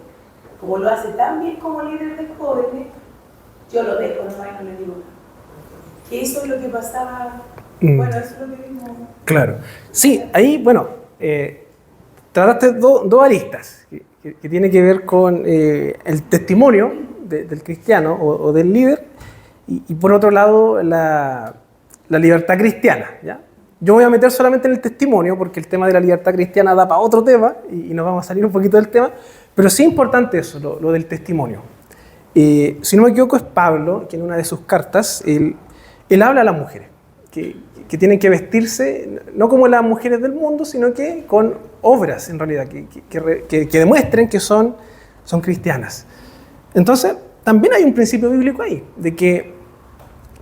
como lo hace tan bien como líder de jóvenes, yo lo dejo nomás y no le digo nada. Que eso es lo que pasaba, bueno, eso es lo que vimos. Claro. Sí, ahí, bueno, trataste dos aristas que tiene que ver con el testimonio del cristiano o del líder y por otro lado la libertad cristiana, ¿ya? Yo me voy a meter solamente en el testimonio porque el tema de la libertad cristiana da para otro tema y nos vamos a salir un poquito del tema, pero sí es importante eso, lo del testimonio. Si no me equivoco es Pablo, que en una de sus cartas, él habla a las mujeres, que tienen que vestirse no como las mujeres del mundo, sino que con obras en realidad, que demuestren que son cristianas. Entonces, también hay un principio bíblico ahí, de que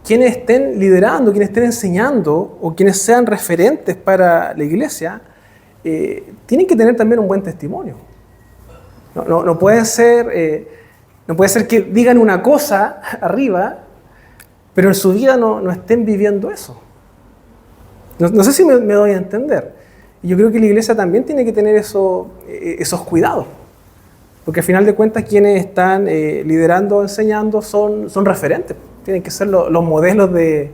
quienes estén liderando, quienes estén enseñando o quienes sean referentes para la iglesia, tienen que tener también un buen testimonio. No puede ser que digan una cosa arriba, pero en su vida no estén viviendo eso. No sé si me doy a entender. Y yo creo que la iglesia también tiene que tener esos cuidados. Porque al final de cuentas quienes están liderando, enseñando, son referentes. Tienen que ser los modelos de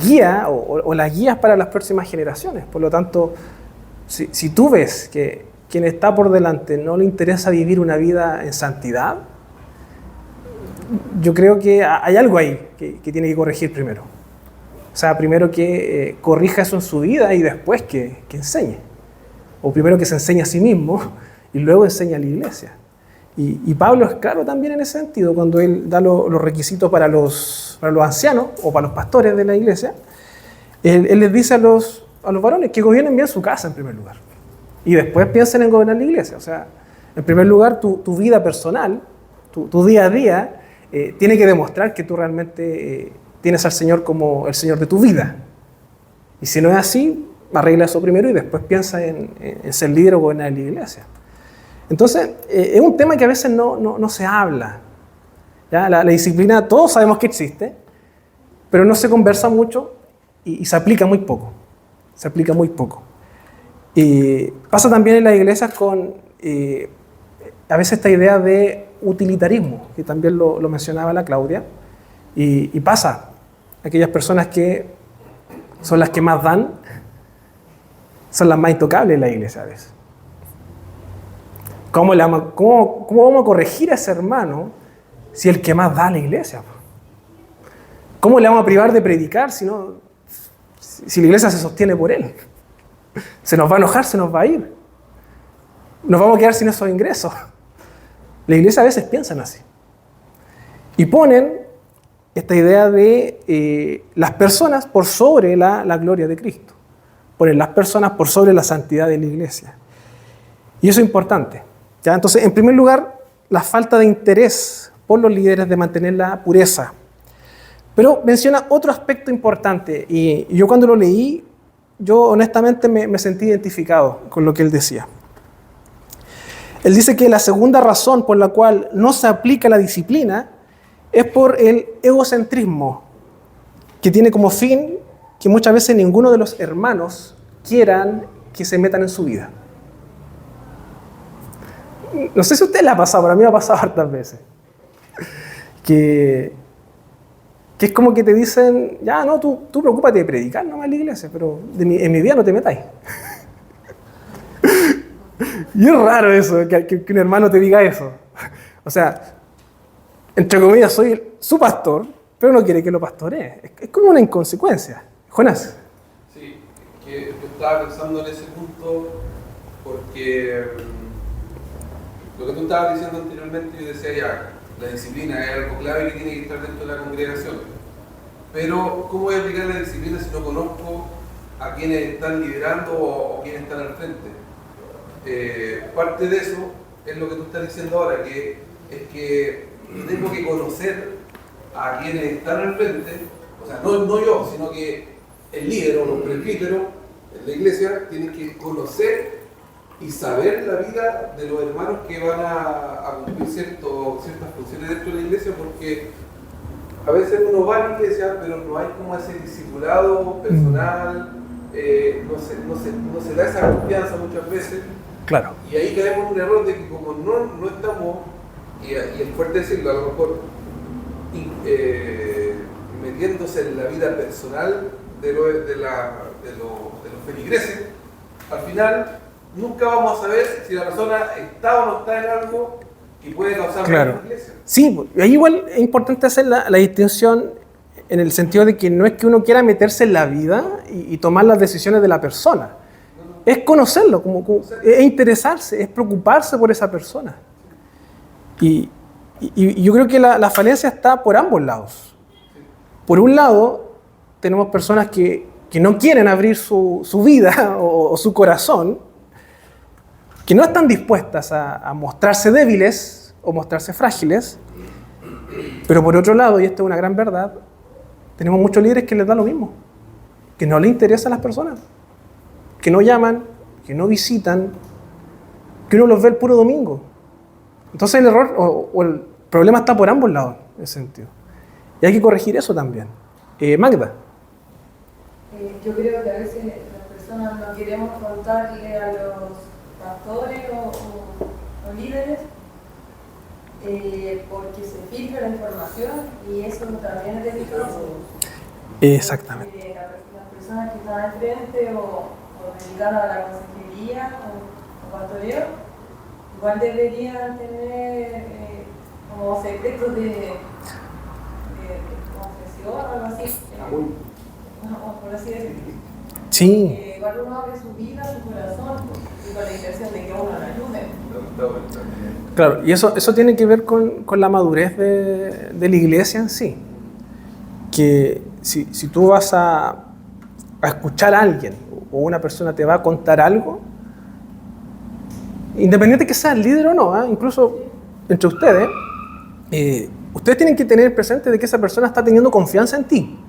guía o las guías para las próximas generaciones. Por lo tanto, si tú ves que quien está por delante no le interesa vivir una vida en santidad, yo creo que hay algo ahí que tiene que corregir primero. O sea, primero que corrija eso en su vida y después que enseñe. O primero que se enseñe a sí mismo y luego enseña a la iglesia. Y Pablo es claro también en ese sentido, cuando él da los requisitos para los ancianos o para los pastores de la iglesia. Él les dice a los varones que gobiernen bien su casa en primer lugar. Y después piensen en gobernar la iglesia. O sea, en primer lugar, tu vida personal, tu día a día, tiene que demostrar que tú realmente tienes al Señor como el Señor de tu vida. Y si no es así, arregla eso primero y después piensa en ser líder o gobernar la iglesia. Entonces, es un tema que a veces no se habla. ¿Ya? La disciplina, todos sabemos que existe, pero no se conversa mucho y se aplica muy poco. Se aplica muy poco. Y pasa también en las iglesias con a veces esta idea de utilitarismo, que también lo mencionaba la Claudia, y pasa. Aquellas personas que son las que más dan, son las más intocables en la iglesia a veces. ¿Cómo vamos a corregir a ese hermano si el que más da a la iglesia? ¿Cómo le vamos a privar de predicar si la iglesia se sostiene por él? Se nos va a enojar, se nos va a ir. Nos vamos a quedar sin esos ingresos. La iglesia a veces piensan así. Y ponen esta idea de las personas por sobre la gloria de Cristo. Ponen las personas por sobre la santidad de la iglesia. Y eso es importante. ¿Ya? Entonces, en primer lugar, la falta de interés por los líderes de mantener la pureza. Pero menciona otro aspecto importante. Y yo cuando lo leí, yo honestamente me sentí identificado con lo que él decía. Él dice que la segunda razón por la cual no se aplica la disciplina es por el egocentrismo, que tiene como fin que muchas veces ninguno de los hermanos quieran que se metan en su vida. No sé si a usted le ha pasado, pero a mí me ha pasado hartas veces. Que es como que te dicen, ya no, tú preocúpate de predicar nomás en la iglesia, pero en mi vida no te metáis. Y es raro eso, que un hermano te diga eso. O sea, entre comillas, soy su pastor, pero no quiere que lo pastoree. Es como una inconsecuencia. Jonás. Sí, que yo estaba pensando en ese punto porque lo que tú estabas diciendo anteriormente, yo decía ya, la disciplina es algo clave que tiene que estar dentro de la congregación. Pero, ¿cómo voy a aplicar la disciplina si no conozco a quienes están liderando o quienes están al frente? Parte de eso es lo que tú estás diciendo ahora, que es que tengo que conocer a quienes están al frente, o sea, no yo, sino que el líder o los presbíteros en la iglesia tienen que conocer y saber la vida de los hermanos que van a cumplir ciertas funciones dentro de la iglesia, porque a veces uno va a la iglesia, pero no hay como ese discipulado personal, no se da esa confianza muchas veces. Claro. Y ahí caemos en un error de que como no estamos, y es fuerte decirlo, a lo mejor metiéndose en la vida personal de los feligreses, al final nunca vamos a saber si la persona está o no está en algo que puede causar daño a la iglesia. Sí, ahí igual es importante hacer la distinción en el sentido de que no es que uno quiera meterse en la vida y tomar las decisiones de la persona. Es conocerlo, es interesarse, es preocuparse por esa persona. Y yo creo que la falencia está por ambos lados. Por un lado, tenemos personas que no quieren abrir su vida o su corazón, que no están dispuestas a mostrarse débiles o mostrarse frágiles, pero por otro lado, y esto es una gran verdad, tenemos muchos líderes que les da lo mismo, que no les interesan las personas, que no llaman, que no visitan, que uno los ve el puro domingo. Entonces el error o el problema está por ambos lados, en ese sentido. Y hay que corregir eso también. Magda. Yo creo que a veces las personas no queremos contarle a los pastores o líderes, porque se filtra la información y eso también es delicado. Exactamente. Las personas que están al frente o dedicadas a la consejería o pastoreo, igual deberían tener como secretos de confesión o algo así. Por así decirlo. Sí. Igual uno abre su vida, su corazón, y con la intención de que uno lo ayude. Claro, y eso tiene que ver con la madurez de la iglesia en sí. Que si tú vas a escuchar a alguien o una persona te va a contar algo, independiente que sea el líder o no, incluso entre ustedes, ustedes tienen que tener presente de que esa persona está teniendo confianza en ti.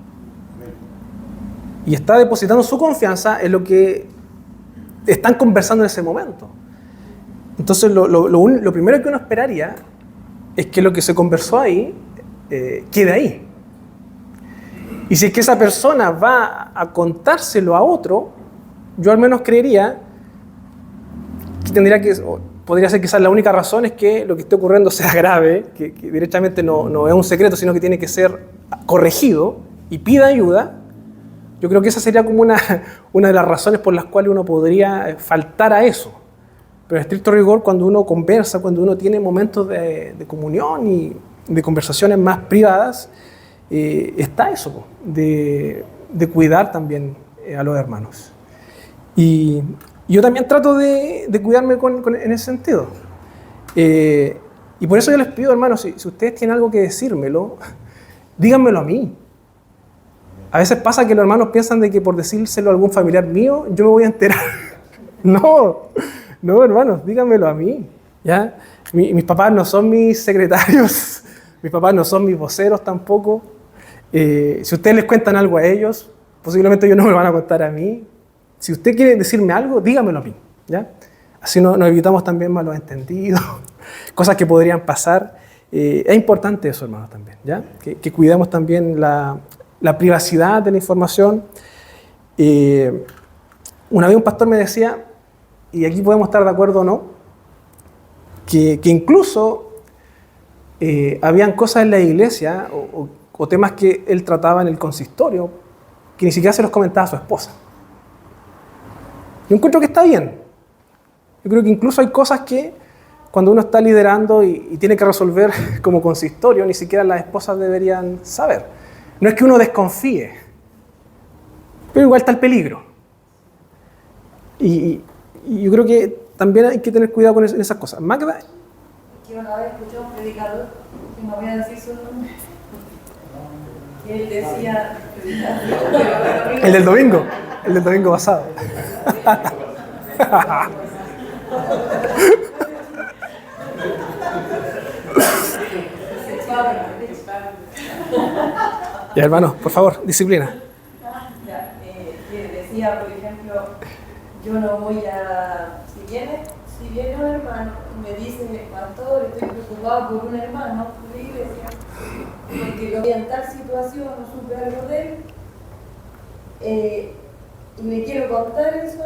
Y está depositando su confianza en lo que están conversando en ese momento. Entonces, lo primero que uno esperaría es que lo que se conversó ahí quede ahí. Y si es que esa persona va a contárselo a otro, yo al menos creería que podría ser quizás la única razón es que lo que esté ocurriendo sea grave, que directamente no es un secreto, sino que tiene que ser corregido y pida ayuda. Yo creo que esa sería como una de las razones por las cuales uno podría faltar a eso. Pero en estricto rigor, cuando uno conversa, cuando uno tiene momentos de comunión y de conversaciones más privadas, está eso, de cuidar también a los hermanos. Y yo también trato de cuidarme en ese sentido. Y por eso yo les pido, hermanos, si ustedes tienen algo que decírmelo, díganmelo a mí. A veces pasa que los hermanos piensan de que por decírselo a algún familiar mío, yo me voy a enterar. No, hermanos, díganmelo a mí. ¿Ya? Mis papás no son mis secretarios, mis papás no son mis voceros tampoco. Si ustedes les cuentan algo a ellos, posiblemente ellos no me lo van a contar a mí. Si usted quiere decirme algo, dígamelo a mí. ¿Ya? Así nos evitamos también malos entendidos, cosas que podrían pasar. Es importante eso, hermanos, también. ¿Ya? Que cuidemos también la privacidad de la información. Una vez un pastor me decía, y aquí podemos estar de acuerdo o no, que incluso habían cosas en la iglesia o temas que él trataba en el consistorio que ni siquiera se los comentaba a su esposa. Yo encuentro que está bien. Yo creo que incluso hay cosas que cuando uno está liderando y tiene que resolver como consistorio, ni siquiera las esposas deberían saber. No es que uno desconfíe, pero igual está el peligro. Y yo creo que también hay que tener cuidado con esas cosas. Magda. Que una vez escuché a un predicador, que no voy a decir su nombre, que él decía... El del domingo pasado. Ya, hermanos, por favor, disciplina. Que decía, por ejemplo, yo no voy a... Si viene un hermano y me dice, pastor, estoy preocupado por un hermano de la iglesia, porque lo vi en tal situación, no supe algo de él, y me quiero contar eso,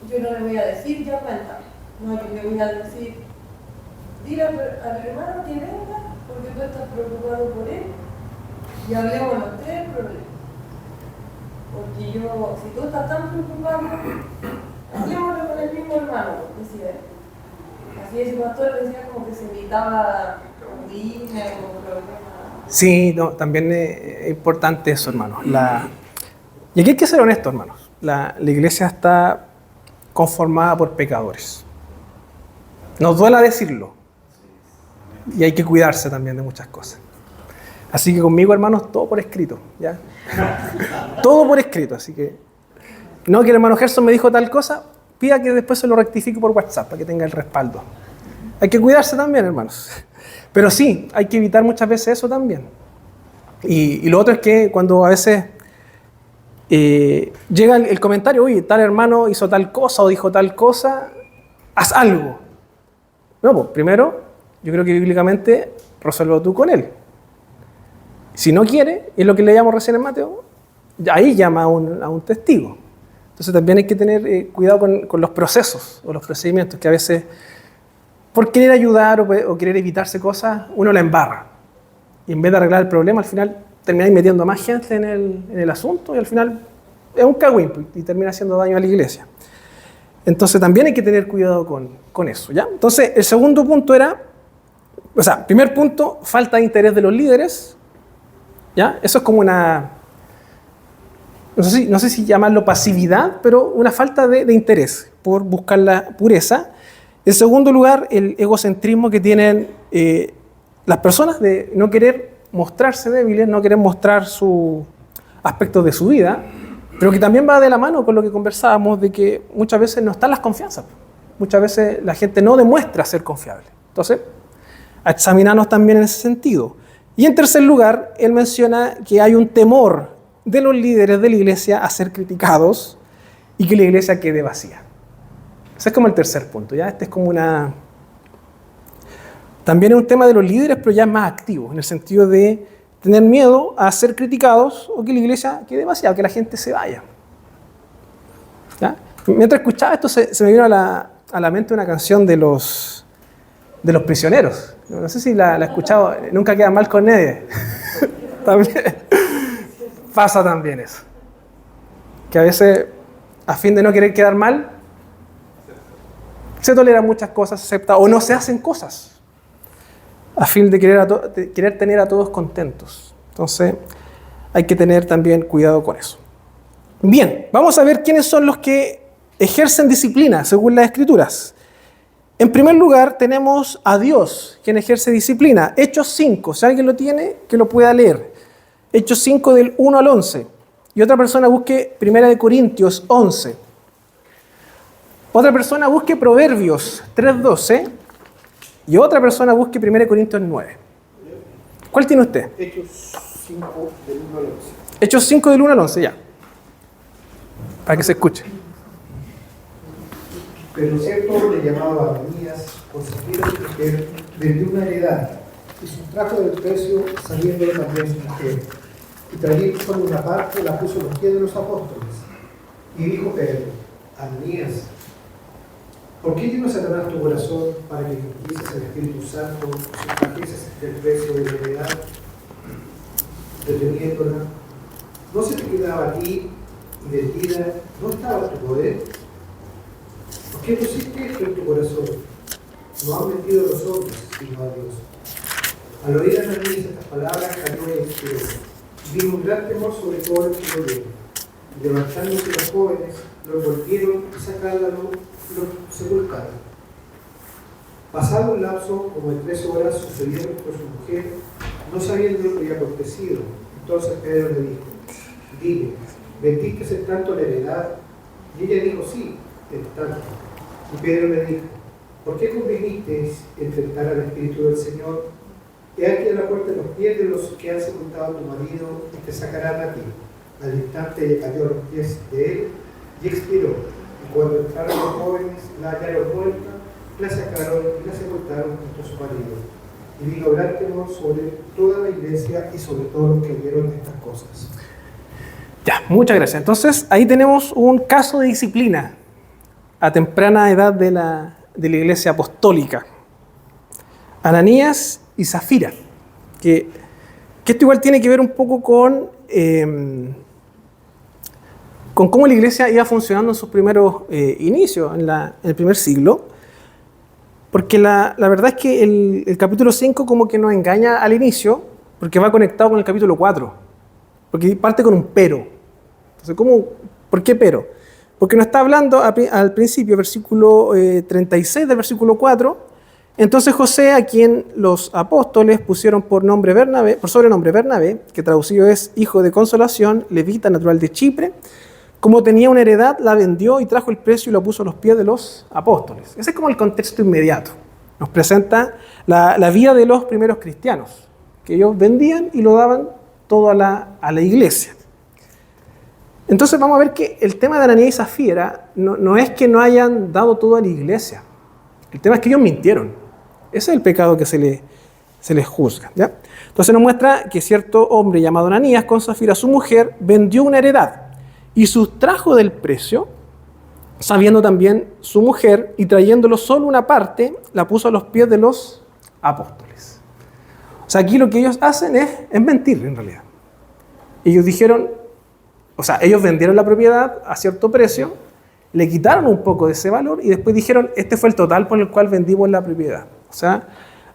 yo no le voy a decir, ya cuéntame. No, yo le voy a decir, dile al hermano que venga, porque tú estás preocupado por él, y hablemos los tres problemas. Porque si tú estás tan preocupado, hablemoslo con el mismo hermano, decía él. Así ese pastor decía como que se evitaba disciplina o problemas. Sí, no, también es importante eso, hermanos. Y aquí hay que ser honestos, hermanos. La iglesia está conformada por pecadores. Nos duele decirlo. Y hay que cuidarse también de muchas cosas. Así que conmigo, hermanos, todo por escrito. ¿Ya? Todo por escrito. Así que, no que el hermano Gerson me dijo tal cosa, pida que después se lo rectifique por WhatsApp para que tenga el respaldo. Hay que cuidarse también, hermanos. Pero sí, hay que evitar muchas veces eso también. Y lo otro es que cuando a veces llega el comentario, oye, tal hermano hizo tal cosa o dijo tal cosa, haz algo. No, pues primero, yo creo que bíblicamente resuelve tú con él. Si no quiere, es lo que leíamos recién en Mateo, ahí llama a un testigo. Entonces también hay que tener cuidado con los procesos o los procedimientos que a veces por querer ayudar o querer evitarse cosas, uno la embarra. Y en vez de arreglar el problema, al final termináis metiendo a más gente en el asunto y al final es un cagüín y termina haciendo daño a la iglesia. Entonces también hay que tener cuidado con eso, ¿ya? Entonces el segundo punto era, primer punto, falta de interés de los líderes, ¿ya? Eso es como una, no sé si llamarlo pasividad, pero una falta de interés por buscar la pureza. En segundo lugar, el egocentrismo que tienen las personas de no querer mostrarse débiles, no querer mostrar sus aspectos de su vida, pero que también va de la mano con lo que conversábamos de que muchas veces no están las confianzas. Muchas veces la gente no demuestra ser confiable. Entonces, a examinarnos también en ese sentido. Y en tercer lugar, él menciona que hay un temor de los líderes de la iglesia a ser criticados y que la iglesia quede vacía. Ese es como el tercer punto, ¿ya? Este es como una... También es un tema de los líderes, pero ya es más activo, en el sentido de tener miedo a ser criticados o que la iglesia quede vacía, o que la gente se vaya. ¿Ya? Mientras escuchaba esto, se me vino a la mente una canción de los prisioneros. No sé si la he escuchado, Nunca queda mal con nadie. También pasa también eso. Que a veces, a fin de no querer quedar mal, se toleran muchas cosas, se acepta, o no se hacen cosas, a fin de querer tener a todos contentos. Entonces, hay que tener también cuidado con eso. Bien, vamos a ver quiénes son los que ejercen disciplina, según las Escrituras. En primer lugar, tenemos a Dios, quien ejerce disciplina. Hechos 5, si alguien lo tiene, que lo pueda leer. Hechos 5 del 1 al 11. Y otra persona busque 1 Corintios 11. Otra persona busque Proverbios 3:12. Y otra persona busque 1 Corintios 9. ¿Cuál tiene usted? Hechos 5 del 1 al 11. Hechos 5 del 1 al 11, ya. Para que se escuche. Pero cierto hombre llamado Ananías, consejero de mujer, vendió una heredad y sustrajo del precio sabiendo también su mujer. Y trayendo solo una parte, la puso en los pies de los apóstoles. Y dijo Pedro: Ananías, ¿por qué llenó Satanás tu corazón para que cumplieses el Espíritu Santo y sustrajeses del precio de la heredad, deteniéndola? ¿No se te quedaba a ti y vendida no estaba tu poder? ¿Por qué pusiste esto en tu corazón? No han mentido los hombres, sino a Dios. Al oír a Ananías estas palabras, cayó y expiró. Vino un gran temor sobre todo el que lo oyó. Levantándose los jóvenes, lo envolvieron y sacándolo, lo sepultaron. Pasado un lapso como de 3 horas, sucedieron por su mujer, no sabiendo lo que había acontecido. Entonces Pedro le dijo: dime, ¿vendiste en tanto la heredad? Y ella dijo: sí, en tanto. Y Pedro le dijo: ¿por qué convenisteis en tentar al Espíritu del Señor? He aquí a la puerta de los pies de los que han sepultado a tu marido y te sacarán a ti. Al instante ella cayó a los pies de él y expiró. Y cuando entraron los jóvenes, la hallaron muerta, la sacaron y la sepultaron junto a su marido. Y vino gran temor sobre toda la iglesia y sobre todos los que vieron estas cosas. Ya, muchas gracias. Entonces, ahí tenemos un caso de disciplina a temprana edad de la iglesia apostólica. Ananías y Zafira, que esto igual tiene que ver un poco con cómo la iglesia iba funcionando en sus primeros inicios, en el primer siglo, porque la verdad es que el capítulo 5 como que nos engaña al inicio, porque va conectado con el capítulo 4, porque parte con un pero. Entonces, ¿por qué pero? Porque nos está hablando al principio, versículo 36 del versículo 4, entonces José, a quien los apóstoles pusieron por sobrenombre Bernabé, que traducido es hijo de consolación, levita natural de Chipre, como tenía una heredad, la vendió y trajo el precio y lo puso a los pies de los apóstoles. Ese es como el contexto inmediato. Nos presenta la vida de los primeros cristianos, que ellos vendían y lo daban todo a la iglesia. Entonces vamos a ver que el tema de Ananías y Zafira no es que no hayan dado todo a la iglesia. El tema es que ellos mintieron. Ese es el pecado que se les juzga, ¿ya? Entonces nos muestra que cierto hombre llamado Ananías, con Zafira su mujer, vendió una heredad y sustrajo del precio, sabiendo también su mujer, y trayéndolo solo una parte, la puso a los pies de los apóstoles. O sea, aquí lo que ellos hacen es mentir en realidad. Ellos dijeron, o sea, ellos vendieron la propiedad a cierto precio, le quitaron un poco de ese valor y después dijeron, este fue el total por el cual vendimos la propiedad. O sea,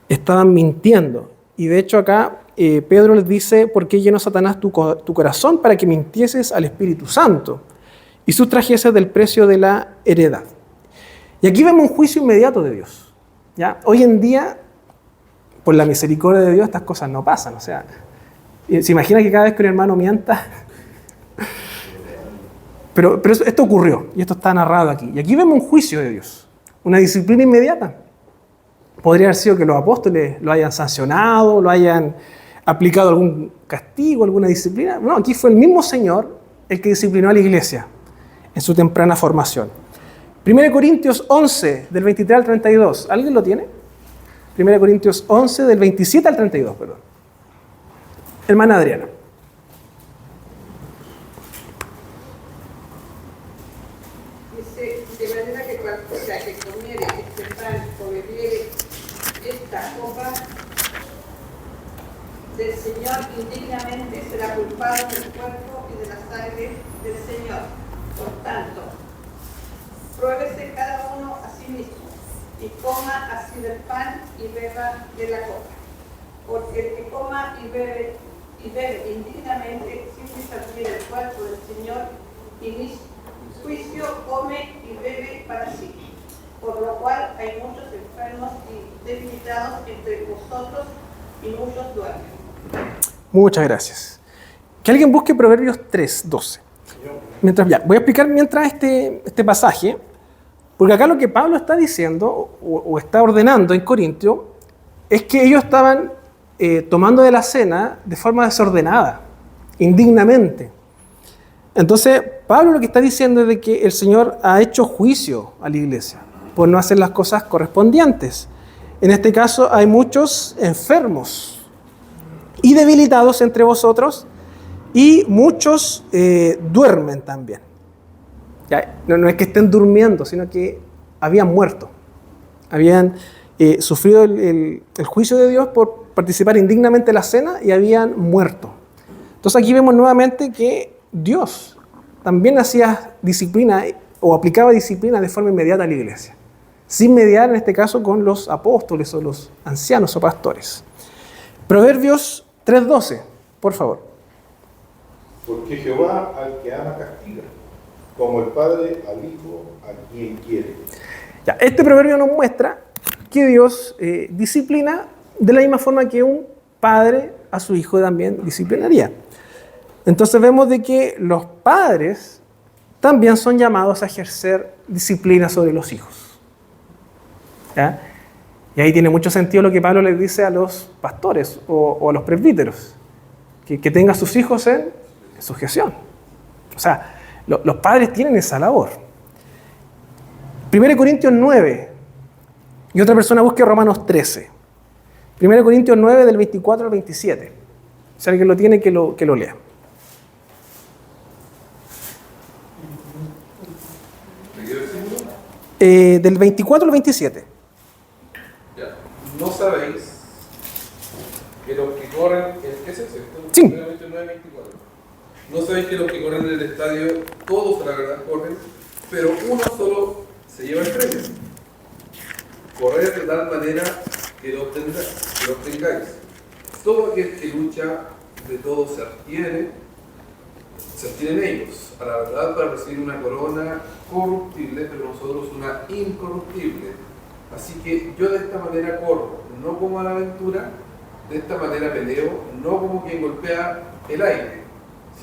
estaban mintiendo. Y de hecho acá Pedro les dice, ¿por qué llenó Satanás tu corazón para que mintieses al Espíritu Santo y sustrajeses del precio de la heredad? Y aquí vemos un juicio inmediato de Dios, ¿ya? Hoy en día, por la misericordia de Dios, estas cosas no pasan. O sea, ¿se imagina que cada vez que un hermano mienta? Pero esto ocurrió, y esto está narrado aquí. Y aquí vemos un juicio de Dios, una disciplina inmediata. Podría haber sido que los apóstoles lo hayan sancionado, lo hayan aplicado algún castigo, alguna disciplina. No, aquí fue el mismo Señor el que disciplinó a la iglesia en su temprana formación. 1 Corintios 11, del 23 al 32. ¿Alguien lo tiene? 1 Corintios 11, del 27 al 32, perdón. Hermana Adriana. Dice, de manera que cualquiera que comiere este pan o bebiere esta copa del Señor indignamente será culpado del cuerpo y de la sangre del Señor. Por tanto, pruébese cada uno a sí mismo y coma así del pan y beba de la copa. Porque el que coma y bebe indignamente sin discernir el cuerpo del Señor y mi juicio come y bebe para sí. Por lo cual hay muchos enfermos y debilitados entre vosotros y muchos duermen. Muchas gracias. Que alguien busque Proverbios 3:12. Voy a explicar mientras este pasaje, porque acá lo que Pablo está diciendo o está ordenando en Corintio es que ellos estaban tomando de la cena de forma desordenada, indignamente. Entonces, Pablo lo que está diciendo es de que el Señor ha hecho juicio a la iglesia por no hacer las cosas correspondientes. En este caso, hay muchos enfermos y debilitados entre vosotros, y muchos duermen también. Ya, no es que estén durmiendo, sino que habían muerto. Habían sufrido el juicio de Dios por participar indignamente en la cena y habían muerto. Entonces aquí vemos nuevamente que Dios también hacía disciplina o aplicaba disciplina de forma inmediata a la iglesia, sin mediar en este caso con los apóstoles o los ancianos o pastores. Proverbios 3:12, por favor. Porque Jehová al que ama castiga, como el padre al hijo a quien quiere. Ya, este proverbio nos muestra que Dios disciplina de la misma forma que un padre a su hijo también disciplinaría. Entonces vemos de que los padres también son llamados a ejercer disciplina sobre los hijos. ¿Ya? Y ahí tiene mucho sentido lo que Pablo les dice a los pastores o a los presbíteros, que tengan a sus hijos en sujeción. O sea, los padres tienen esa labor. 1 Corintios 9, y otra persona busque Romanos 13. 1 Corintios 9, del 24 al 27. Si alguien lo tiene, que lo lea. Del 24 al 27. Ya. ¿No sabéis que los que corren... ¿Qué es eso? Sí. 9:24. ¿No sabéis que los que corren en el estadio, todos a la verdad corren, pero uno solo se lleva el premio? Corred de tal manera que lo obtengáis. Todo aquel que lucha, de todo se abstienen ellos, a la verdad, para recibir una corona corruptible, pero nosotros una incorruptible. Así que yo de esta manera corro, no como a la aventura, de esta manera peleo, no como quien golpea el aire,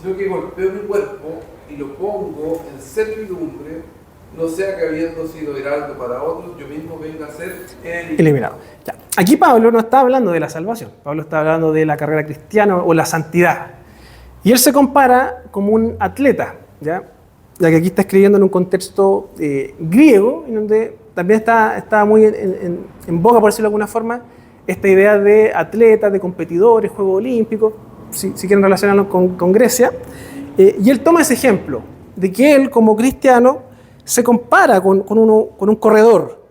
sino que golpeo mi cuerpo y lo pongo en servidumbre, no sea que habiendo sido heraldo para otros, yo mismo venga a ser eliminado. Ya. Aquí Pablo no está hablando de la salvación, Pablo está hablando de la carrera cristiana o la santidad. Y él se compara como un atleta, ya que aquí está escribiendo en un contexto griego, en donde también está muy en boga, por decirlo de alguna forma, esta idea de atletas, de competidores, Juegos Olímpicos, si quieren relacionarlo con Grecia. Y él toma ese ejemplo de que él, como cristiano, se compara con un corredor.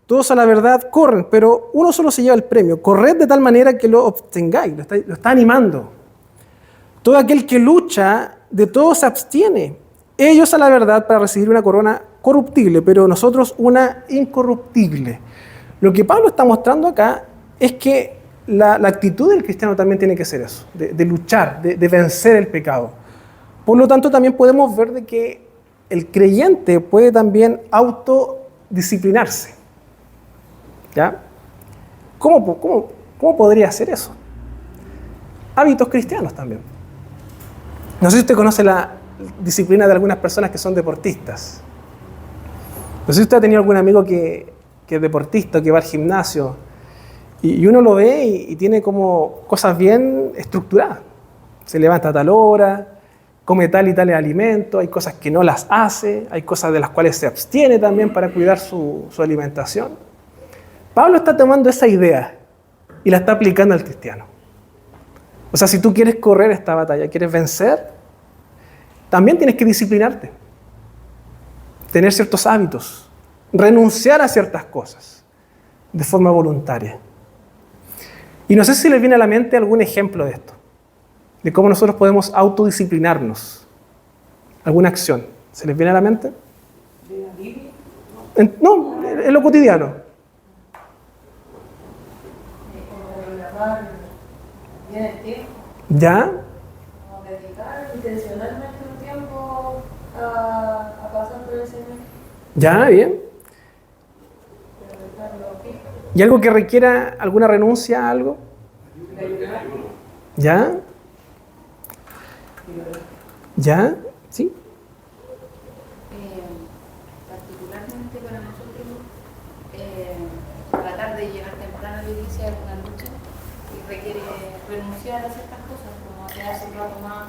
Todos a la verdad corren, pero uno solo se lleva el premio. Corred de tal manera que lo obtengáis, lo está animando. Todo aquel que lucha, de todo se abstiene. Ellos a la verdad para recibir una corona corruptible, pero nosotros una incorruptible. Lo que Pablo está mostrando acá es que la actitud del cristiano también tiene que ser eso, de luchar, de vencer el pecado. Por lo tanto, también podemos ver de que el creyente puede también autodisciplinarse. ¿Ya? ¿Cómo podría hacer eso? Hábitos cristianos también. No sé si usted conoce la disciplina de algunas personas que son deportistas. No sé si usted ha tenido algún amigo que es deportista, que va al gimnasio, y uno lo ve y tiene como cosas bien estructuradas. Se levanta a tal hora, come tal y tal alimento, hay cosas que no las hace, hay cosas de las cuales se abstiene también para cuidar su alimentación. Pablo está tomando esa idea y la está aplicando al cristiano. O sea, si tú quieres correr esta batalla, quieres vencer, también tienes que disciplinarte, tener ciertos hábitos, renunciar a ciertas cosas de forma voluntaria. Y no sé si les viene a la mente algún ejemplo de esto, de cómo nosotros podemos autodisciplinarnos. ¿Alguna acción? ¿Se les viene a la mente? ¿De la Biblia? No, en lo cotidiano. Programar bien el tiempo, ¿Ya? como dedicar intencionalmente un tiempo a pasar por el Señor, ¿Ya? Bien. pero dejarlo fijo. ¿Y algo que requiera alguna renuncia a algo? ¿Ya? ¿Ya? ¿Sí? Particularmente para nosotros, tratar de llegar temprano a la iglesia es una lucha y requiere renunciar a ciertas cosas, como quedarse un rato más,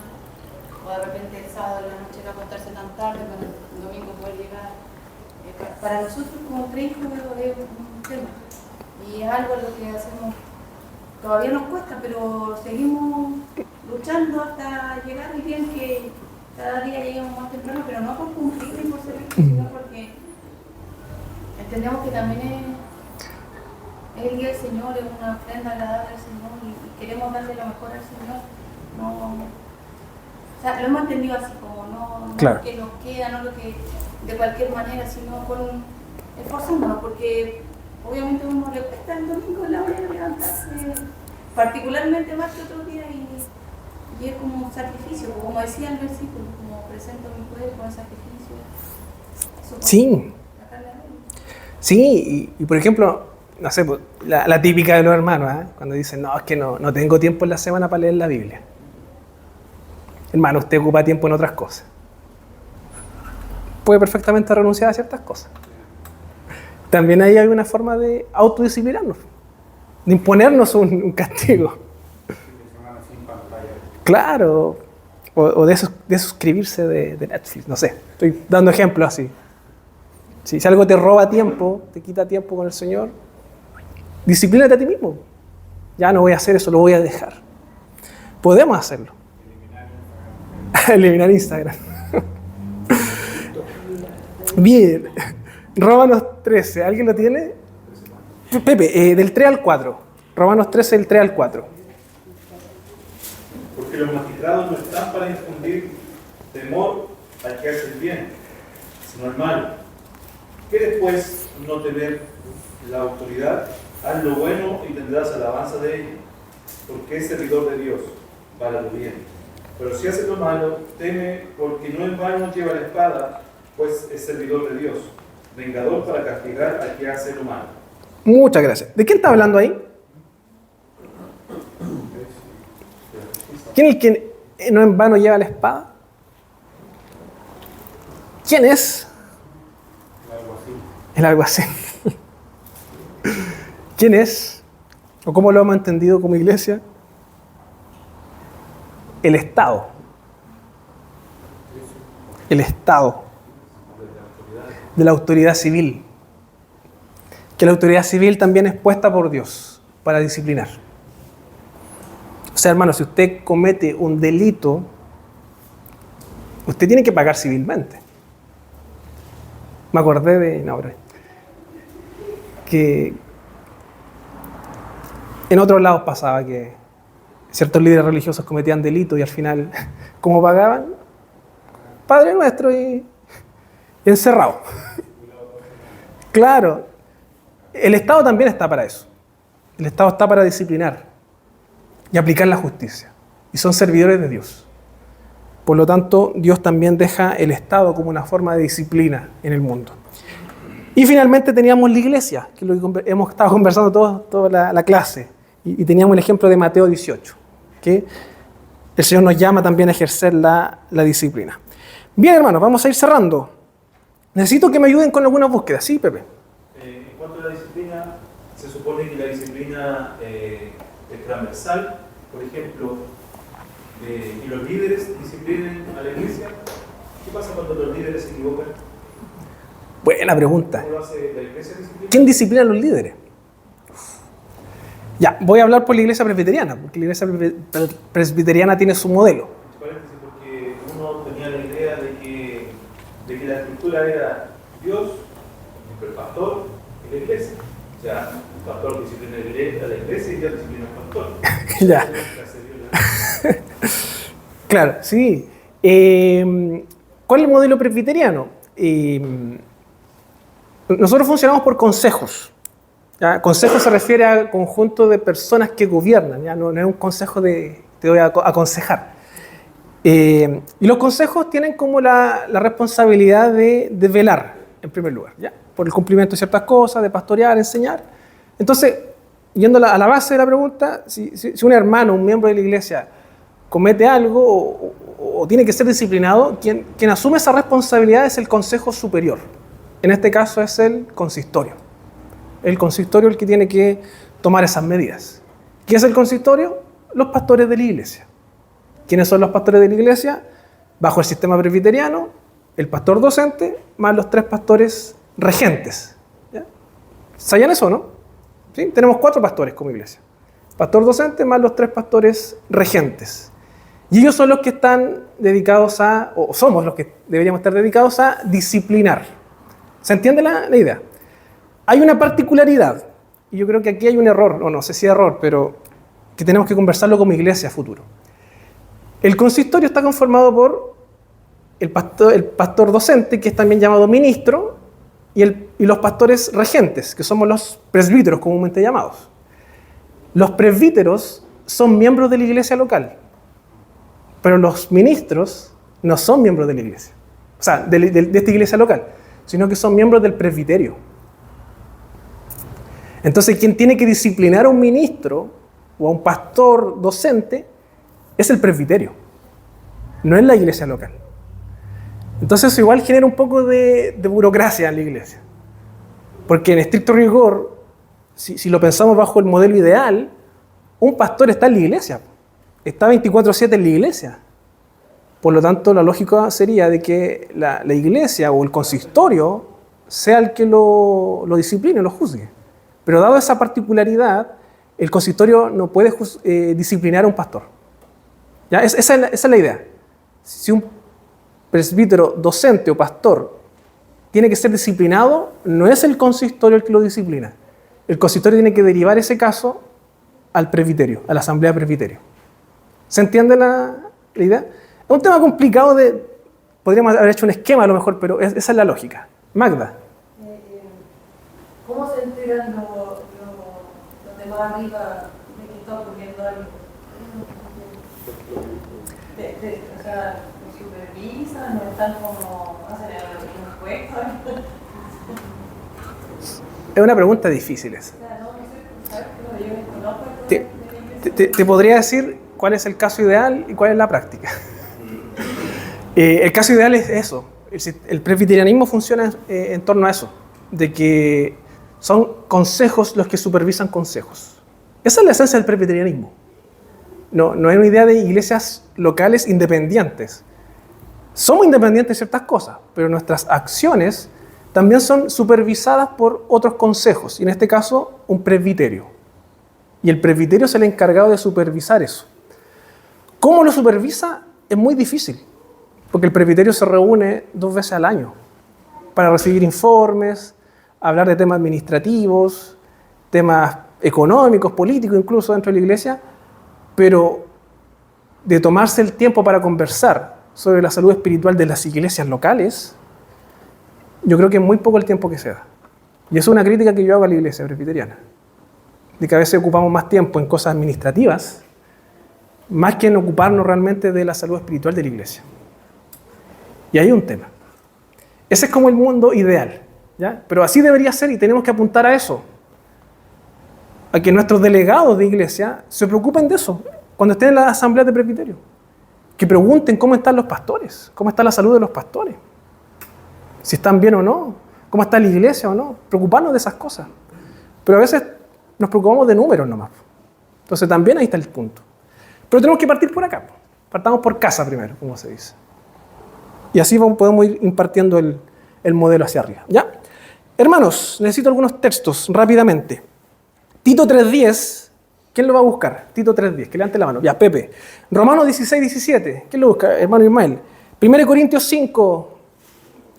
o de repente el sábado en la noche acostarse tan tarde para el domingo poder llegar. Para nosotros como creyentes es un tema y es algo en lo que hacemos, todavía nos cuesta, pero seguimos luchando hasta llegar al día en que cada día lleguemos más temprano, pero no por cumplir ni por servir, sino porque entendemos que también es el día del Señor, es una ofrenda agradable al Señor y queremos darle lo mejor al Señor. O sea, lo hemos entendido así, como no Claro. lo que nos queda, no lo que de cualquier manera, sino con esforzándonos, porque obviamente a uno le cuesta el domingo en la hora de levantarse, particularmente más que otros días, y es como un sacrificio, como decía el versículo, como presento mi cuerpo en sacrificio. Eso Sí. Sí, y por ejemplo, no sé, pues, la típica de los hermanos, ¿eh? Cuando dicen, no, es que no tengo tiempo en la semana para leer la Biblia. Hermano, usted ocupa tiempo en otras cosas. Puede perfectamente renunciar a ciertas cosas. También hay alguna forma de autodisciplinarnos, de imponernos un castigo. Claro, o de suscribirse de Netflix, no sé, estoy dando ejemplos así. Si algo te roba tiempo, te quita tiempo con el Señor, disciplínate a ti mismo. Ya no voy a hacer eso, lo voy a dejar. Podemos hacerlo. Eliminar Instagram. Bien. Romanos 13, ¿alguien lo tiene? Pepe, del 3 al 4. Romanos 13, del 3 al 4. Porque los magistrados no están para infundir temor al que hace el bien, sino al mal. ¿Quieres pues no temer la autoridad? Haz lo bueno y tendrás alabanza de ella, porque es servidor de Dios, para tu bien. Pero si haces lo malo, teme, porque no en vano lleva la espada, pues es servidor de Dios, vengador para castigar al que hace lo malo. Muchas gracias. ¿De quién está hablando ahí? ¿Quién es el que no en vano lleva la espada? ¿Quién es? El alguacil. ¿Quién es? ¿O cómo lo hemos entendido como iglesia? El Estado. El Estado. De la autoridad civil. Que la autoridad civil también es puesta por Dios para disciplinar. O sea, hermano, si usted comete un delito, usted tiene que pagar civilmente. Me acordé de... No, pero, que en otros lados pasaba que ciertos líderes religiosos cometían delitos y al final, ¿cómo pagaban? Padre Nuestro y encerrado. Claro, el Estado también está para eso. El Estado está para disciplinar y aplicar la justicia. Y son servidores de Dios. Por lo tanto, Dios también deja el Estado como una forma de disciplina en el mundo. Y finalmente teníamos la iglesia, que es lo que hemos estado conversando toda la clase. Y teníamos el ejemplo de Mateo 18, que el Señor nos llama también a ejercer la disciplina. Bien, hermanos, vamos a ir cerrando. Necesito que me ayuden con algunas búsquedas. Sí, Pepe. En cuanto a la disciplina, se supone que la disciplina es transversal, por ejemplo, que los líderes disciplinen a la iglesia. ¿Qué pasa cuando los líderes se equivocan? Buena pregunta. ¿Cómo lo hace la iglesia disciplina? ¿Quién disciplina a los líderes? Ya, voy a hablar por la iglesia presbiteriana, porque la iglesia presbiteriana tiene su modelo. Porque uno tenía la idea de que la estructura era Dios, el pastor y la iglesia. O sea, el pastor disciplina a la iglesia y Dios disciplina al pastor. Ya. Claro, sí. ¿Cuál es el modelo presbiteriano? Nosotros funcionamos por consejos. ¿Ya? Consejo se refiere al conjunto de personas que gobiernan, ¿ya? No es un consejo de te voy a aconsejar. Y los consejos tienen como la responsabilidad de velar, en primer lugar, ¿ya? Por el cumplimiento de ciertas cosas, de pastorear, enseñar. Entonces, yendo a la base de la pregunta, si un hermano, un miembro de la iglesia, comete algo o tiene que ser disciplinado, quien asume esa responsabilidad es el consejo superior. En este caso es el consistorio. El consistorio es el que tiene que tomar esas medidas. ¿Qué es el consistorio? Los pastores de la iglesia. ¿Quiénes son los pastores de la iglesia? Bajo el sistema presbiteriano, el pastor docente más los 3 pastores regentes. ¿Ya? ¿Sabían eso, no? ¿Sí? Tenemos 4 pastores como iglesia. Pastor docente más los 3 pastores regentes. Y ellos son los que están dedicados o somos los que deberíamos estar dedicados a disciplinar. ¿Se entiende la idea? Hay una particularidad, y yo creo que aquí hay un error, o no sé si error, pero que tenemos que conversarlo como iglesia a futuro. El consistorio está conformado por el pastor docente, que es también llamado ministro, y los pastores regentes, que somos los presbíteros comúnmente llamados. Los presbíteros son miembros de la iglesia local, pero los ministros no son miembros de la iglesia, o sea, de esta iglesia local, sino que son miembros del presbiterio. Entonces, quien tiene que disciplinar a un ministro o a un pastor docente es el presbiterio, no es la iglesia local. Entonces, eso igual genera un poco de burocracia en la iglesia. Porque en estricto rigor, si lo pensamos bajo el modelo ideal, un pastor está en la iglesia, está 24/7 en la iglesia. Por lo tanto, la lógica sería de que la iglesia o el consistorio sea el que lo discipline, lo juzgue. Pero dado esa particularidad, el consistorio no puede disciplinar a un pastor. ¿Ya? Esa es la idea. Si un presbítero, docente o pastor tiene que ser disciplinado, no es el consistorio el que lo disciplina. El consistorio tiene que derivar ese caso al presbiterio, a la asamblea presbiterio. ¿Se entiende la idea? Es un tema complicado podríamos haber hecho un esquema a lo mejor, pero esa es la lógica. Magda. ¿Cómo se enteran los de más arriba de que está ocurriendo algo? O sea, ¿lo supervisan? ¿No están como hacen el encuentro? Es una pregunta difícil esa. Te podría decir cuál es el caso ideal y cuál es la práctica. El caso ideal es eso. El presbiterianismo funciona en torno a eso, de que son consejos los que supervisan consejos. Esa es la esencia del presbiterianismo. No es una idea de iglesias locales independientes. Somos independientes de ciertas cosas, pero nuestras acciones también son supervisadas por otros consejos, y en este caso un presbiterio. Y el presbiterio es el encargado de supervisar eso. ¿Cómo lo supervisa? Es muy difícil, porque el presbiterio se reúne 2 veces al año. para recibir informes, hablar de temas administrativos, temas económicos, políticos incluso dentro de la iglesia, pero de tomarse el tiempo para conversar sobre la salud espiritual de las iglesias locales, yo creo que es muy poco el tiempo que se da. Y eso es una crítica que yo hago a la iglesia presbiteriana, de que a veces ocupamos más tiempo en cosas administrativas, más que en ocuparnos realmente de la salud espiritual de la iglesia. Y hay un tema. Ese es como el mundo ideal, ¿ya? Pero así debería ser y tenemos que apuntar a eso. A que nuestros delegados de iglesia se preocupen de eso cuando estén en las asambleas de presbiterio. Que pregunten cómo están los pastores, cómo está la salud de los pastores. Si están bien o no, cómo está la iglesia o no. Preocuparnos de esas cosas. Pero a veces nos preocupamos de números nomás. Entonces también ahí está el punto. Pero tenemos que partir por acá. Partamos por casa primero, como se dice. Y así podemos ir impartiendo el modelo hacia arriba. ¿Ya? Hermanos, necesito algunos textos rápidamente. Tito 3.10, ¿quién lo va a buscar? Tito 3.10, que levante la mano. Ya, Pepe. Romanos 16.17, ¿quién lo busca? Hermano Ismael. 1 Corintios 5,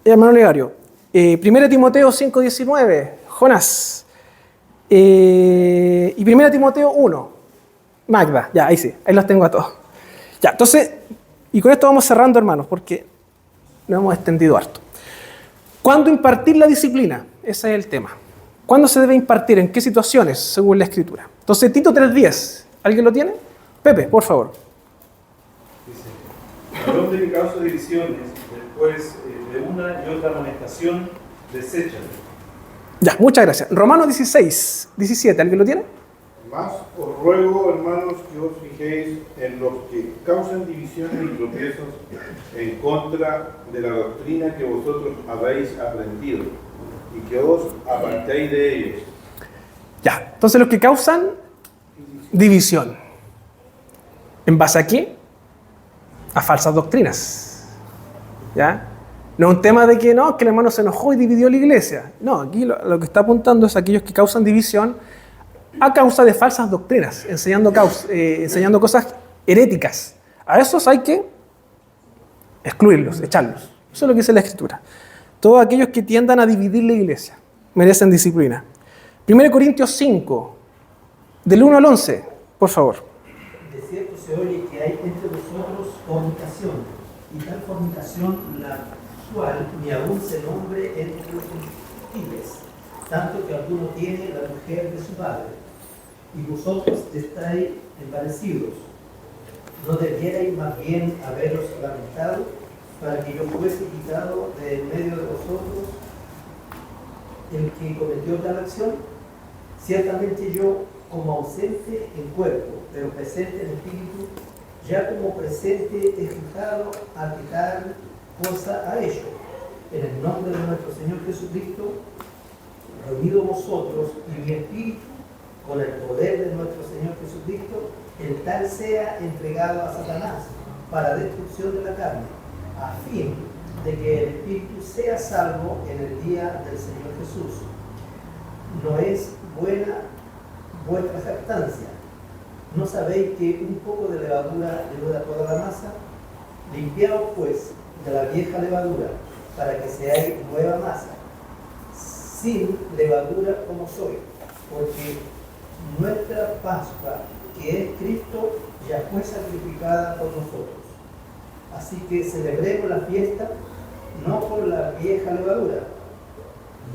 hermano Legario. 1 Timoteo 5.19, Jonás. Y 1 Timoteo 1, Magda. Ya, ahí sí, ahí los tengo a todos. Ya, entonces, y con esto vamos cerrando, hermanos, porque nos hemos extendido harto. ¿Cuándo impartir la disciplina? Ese es el tema. ¿Cuándo se debe impartir? ¿En qué situaciones? Según la Escritura. Entonces, Tito 3.10. ¿Alguien lo tiene? Pepe, por favor. Dice, varón de que causa divisiones, después de una y otra amonestación, deséchalo. Ya, muchas gracias. Romanos 16.17. ¿Alguien lo tiene? Mas os ruego, hermanos, que os fijéis en los que causan divisiones y tropiezos en contra de la doctrina que vosotros habéis aprendido, y que os apartéis de ellos. Ya, entonces los que causan división. ¿En base a qué? A falsas doctrinas. ¿Ya? No es un tema de que no, que el hermano se enojó y dividió la iglesia. No, aquí lo que está apuntando es a aquellos que causan división a causa de falsas doctrinas, enseñando cosas heréticas. A esos hay que excluirlos, echarlos. Eso es lo que dice la Escritura. Todos aquellos que tiendan a dividir la iglesia merecen disciplina. 1 Corintios 5, del 1 al 11, por favor. De cierto se oye que hay entre vosotros fornicación, y tal fornicación la cual ni aún se nombre entre los gentiles, tanto que alguno tiene la mujer de su padre. Y vosotros estáis envanecidos. ¿No debierais más bien haberos lamentado para que yo fuese quitado de en medio de vosotros el que cometió tal acción? Ciertamente yo, como ausente en cuerpo, pero presente en espíritu, ya como presente he fijado a quitar cosa a ello. En el nombre de nuestro Señor Jesucristo, reunidos vosotros y mi espíritu, con el poder de nuestro Señor Jesucristo, el tal sea entregado a Satanás para destrucción de la carne, a fin de que el espíritu sea salvo en el día del Señor Jesús. No es buena vuestra jactancia. ¿No sabéis que un poco de levadura leuda toda la masa? Limpiaos pues de la vieja levadura, para que seáis nueva masa, sin levadura como soy, porque nuestra Pascua, que es Cristo, ya fue sacrificada por nosotros. Así que celebremos la fiesta no con la vieja levadura,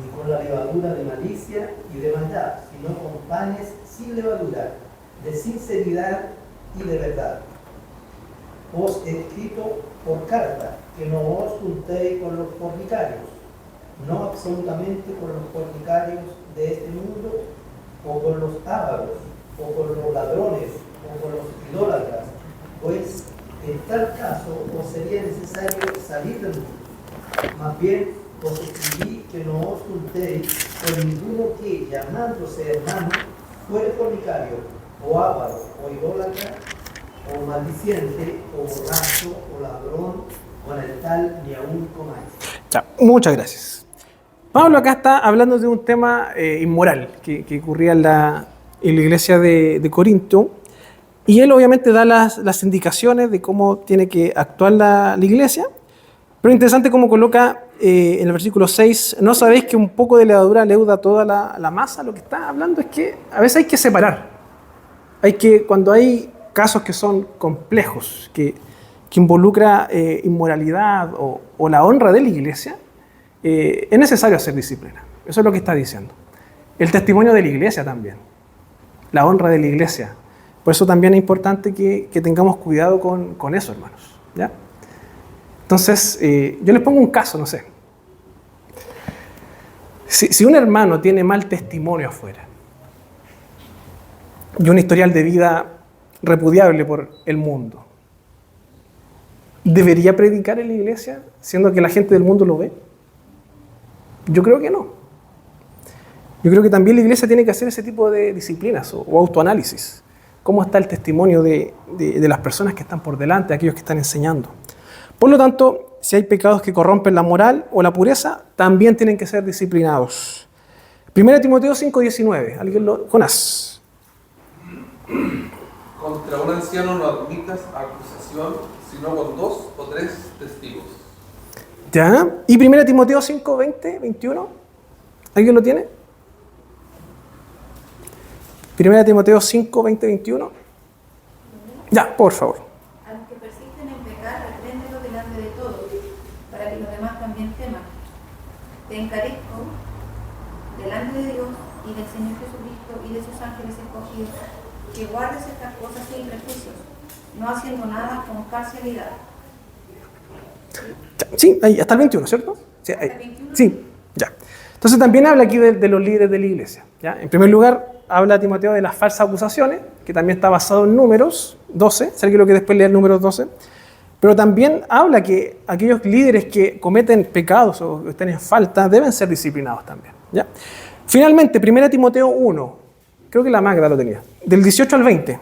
ni con la levadura de malicia y de maldad, sino con panes sin levadura, de sinceridad y de verdad. Os he escrito por carta que no os juntéis con los fornicarios, no absolutamente con los fornicarios de este mundo, o con los ávaros, o con los ladrones, o con los idólatras, pues en tal caso os sería necesario salir del mundo. Más bien os escribí que no os juntéis con ninguno que, llamándose hermano, fuere fornicario, o ávaro, o idólatra, o maldiciente, o borracho, o ladrón, con el tal ni aún comáis. Ya, muchas gracias. Pablo acá está hablando de un tema inmoral que ocurría en la iglesia de Corinto, y él obviamente da las indicaciones de cómo tiene que actuar la iglesia, Pero interesante como coloca en el versículo 6, ¿no sabéis que un poco de levadura leuda toda la masa? Lo que está hablando es que a veces hay que separar. Cuando hay casos que son complejos, que involucra inmoralidad o la honra de la iglesia, es necesario hacer disciplina. Eso es lo que está diciendo. El testimonio de la iglesia también, la honra de la iglesia. Por eso también es importante que tengamos cuidado con eso, hermanos, ¿ya? Entonces, yo les pongo un caso, no sé. Si un hermano tiene mal testimonio afuera y un historial de vida repudiable por el mundo, ¿debería predicar en la iglesia siendo que la gente del mundo lo ve? Yo creo que no. Yo creo que también la iglesia tiene que hacer ese tipo de disciplinas o autoanálisis. ¿Cómo está el testimonio de las personas que están por delante, aquellos que están enseñando? Por lo tanto, si hay pecados que corrompen la moral o la pureza, también tienen que ser disciplinados. 1 Timoteo 5:19. Jonás. Contra un anciano no admitas acusación, sino con 2 o 3 testigos. ¿Ya? ¿Y 1 Timoteo 5:20, 21? ¿Alguien lo tiene? 1 Timoteo 5:20, 21. Ya, por favor. A los que persisten en pecar, repréndelo delante de todos, para que los demás también teman. Te encarezco delante de Dios y del Señor Jesucristo y de sus ángeles escogidos, que guardes estas cosas sin prejuicios, no haciendo nada con parcialidad. Sí, ahí, hasta el 21, ¿cierto? Sí, ¿Hasta el 21? Sí, ya. Entonces también habla aquí de los líderes de la iglesia, ¿ya? En primer lugar, habla Timoteo de las falsas acusaciones, que también está basado en Números 12, si alguien lo que después leer Números 12, pero también habla que aquellos líderes que cometen pecados o estén en falta deben ser disciplinados también, ¿ya? Finalmente, 1 Timoteo 1, creo que la Magda lo tenía, del 18 al 20.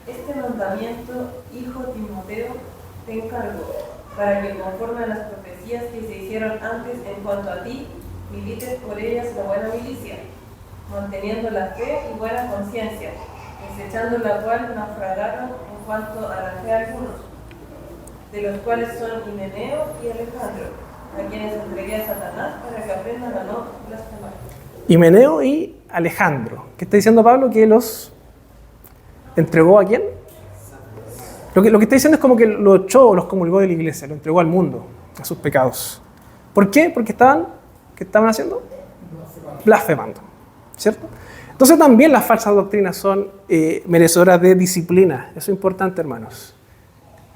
Este mandamiento, hijo Timoteo, te encargo, para que conforme a las profecías que se hicieron antes en cuanto a ti, milites por ellas la buena milicia, manteniendo la fe y buena conciencia, desechando la cual naufragaron en cuanto a la fe algunos, de los cuales son Himeneo y Alejandro, a quienes entregué a Satanás para que aprendan a no blasfemar. Himeneo y Alejandro. ¿Qué está diciendo Pablo? ¿Que los entregó a quién? Lo que está diciendo es como que lo echó, los comulgó de la iglesia, lo entregó al mundo, a sus pecados. ¿Por qué? Porque ¿qué estaban haciendo? Blasfemando, ¿cierto? Entonces también las falsas doctrinas son merecedoras de disciplina. Eso es importante, hermanos.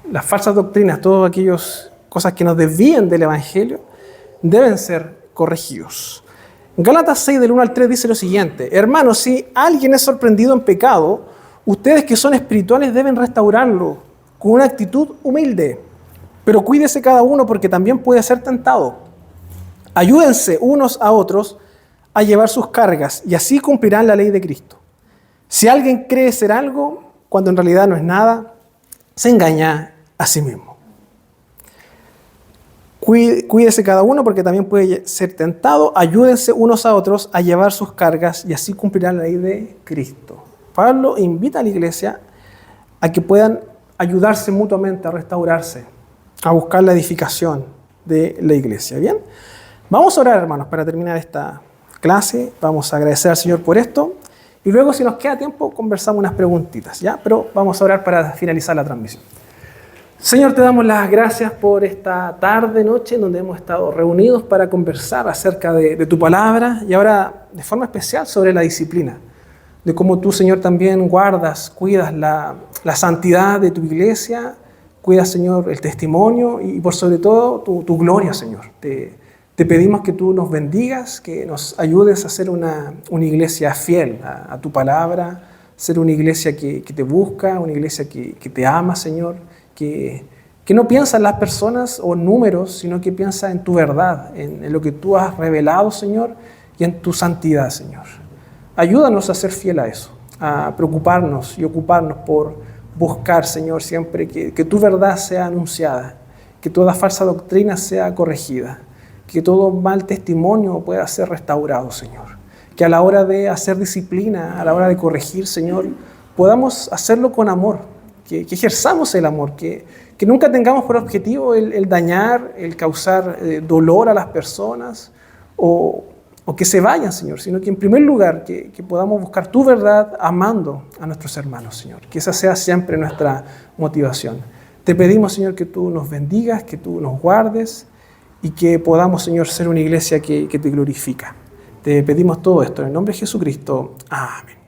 Las falsas doctrinas, todas aquellas cosas que nos desvían del Evangelio, deben ser corregidos. Gálatas 6, del 1 al 3, dice lo siguiente: hermanos, si alguien es sorprendido en pecado, ustedes que son espirituales deben restaurarlo con una actitud humilde. Pero cuídese cada uno porque también puede ser tentado. Ayúdense unos a otros a llevar sus cargas y así cumplirán la ley de Cristo. Si alguien cree ser algo cuando en realidad no es nada, se engaña a sí mismo. Cuídese cada uno porque también puede ser tentado. Ayúdense unos a otros a llevar sus cargas y así cumplirán la ley de Cristo. Pablo invita a la iglesia a que puedan ayudarse mutuamente a restaurarse, a buscar la edificación de la iglesia. ¿Bien? Vamos a orar, hermanos, para terminar esta clase. Vamos a agradecer al Señor por esto. Y luego, si nos queda tiempo, conversamos unas preguntitas, ¿ya? Pero vamos a orar para finalizar la transmisión. Señor, te damos las gracias por esta tarde, noche, en donde hemos estado reunidos para conversar acerca de tu palabra y ahora, de forma especial, sobre la disciplina. De cómo tú, Señor, también guardas, cuidas la santidad de tu iglesia, cuidas, Señor, el testimonio y por sobre todo tu gloria, Señor. Te pedimos que tú nos bendigas, que nos ayudes a ser una iglesia fiel a tu palabra, ser una iglesia que te busca, una iglesia que te ama, Señor, que no piensa en las personas o números, sino que piensa en tu verdad, en lo que tú has revelado, Señor, y en tu santidad, Señor. Ayúdanos a ser fiel a eso, a preocuparnos y ocuparnos por buscar, Señor, siempre que tu verdad sea anunciada, que toda falsa doctrina sea corregida, que todo mal testimonio pueda ser restaurado, Señor. Que a la hora de hacer disciplina, a la hora de corregir, Señor, podamos hacerlo con amor, que ejerzamos el amor, que nunca tengamos por objetivo el dañar, el causar dolor a las personas o que se vayan, Señor, sino que en primer lugar que podamos buscar tu verdad amando a nuestros hermanos, Señor. Que esa sea siempre nuestra motivación. Te pedimos, Señor, que tú nos bendigas, que tú nos guardes y que podamos, Señor, ser una iglesia que te glorifica. Te pedimos todo esto en el nombre de Jesucristo. Amén.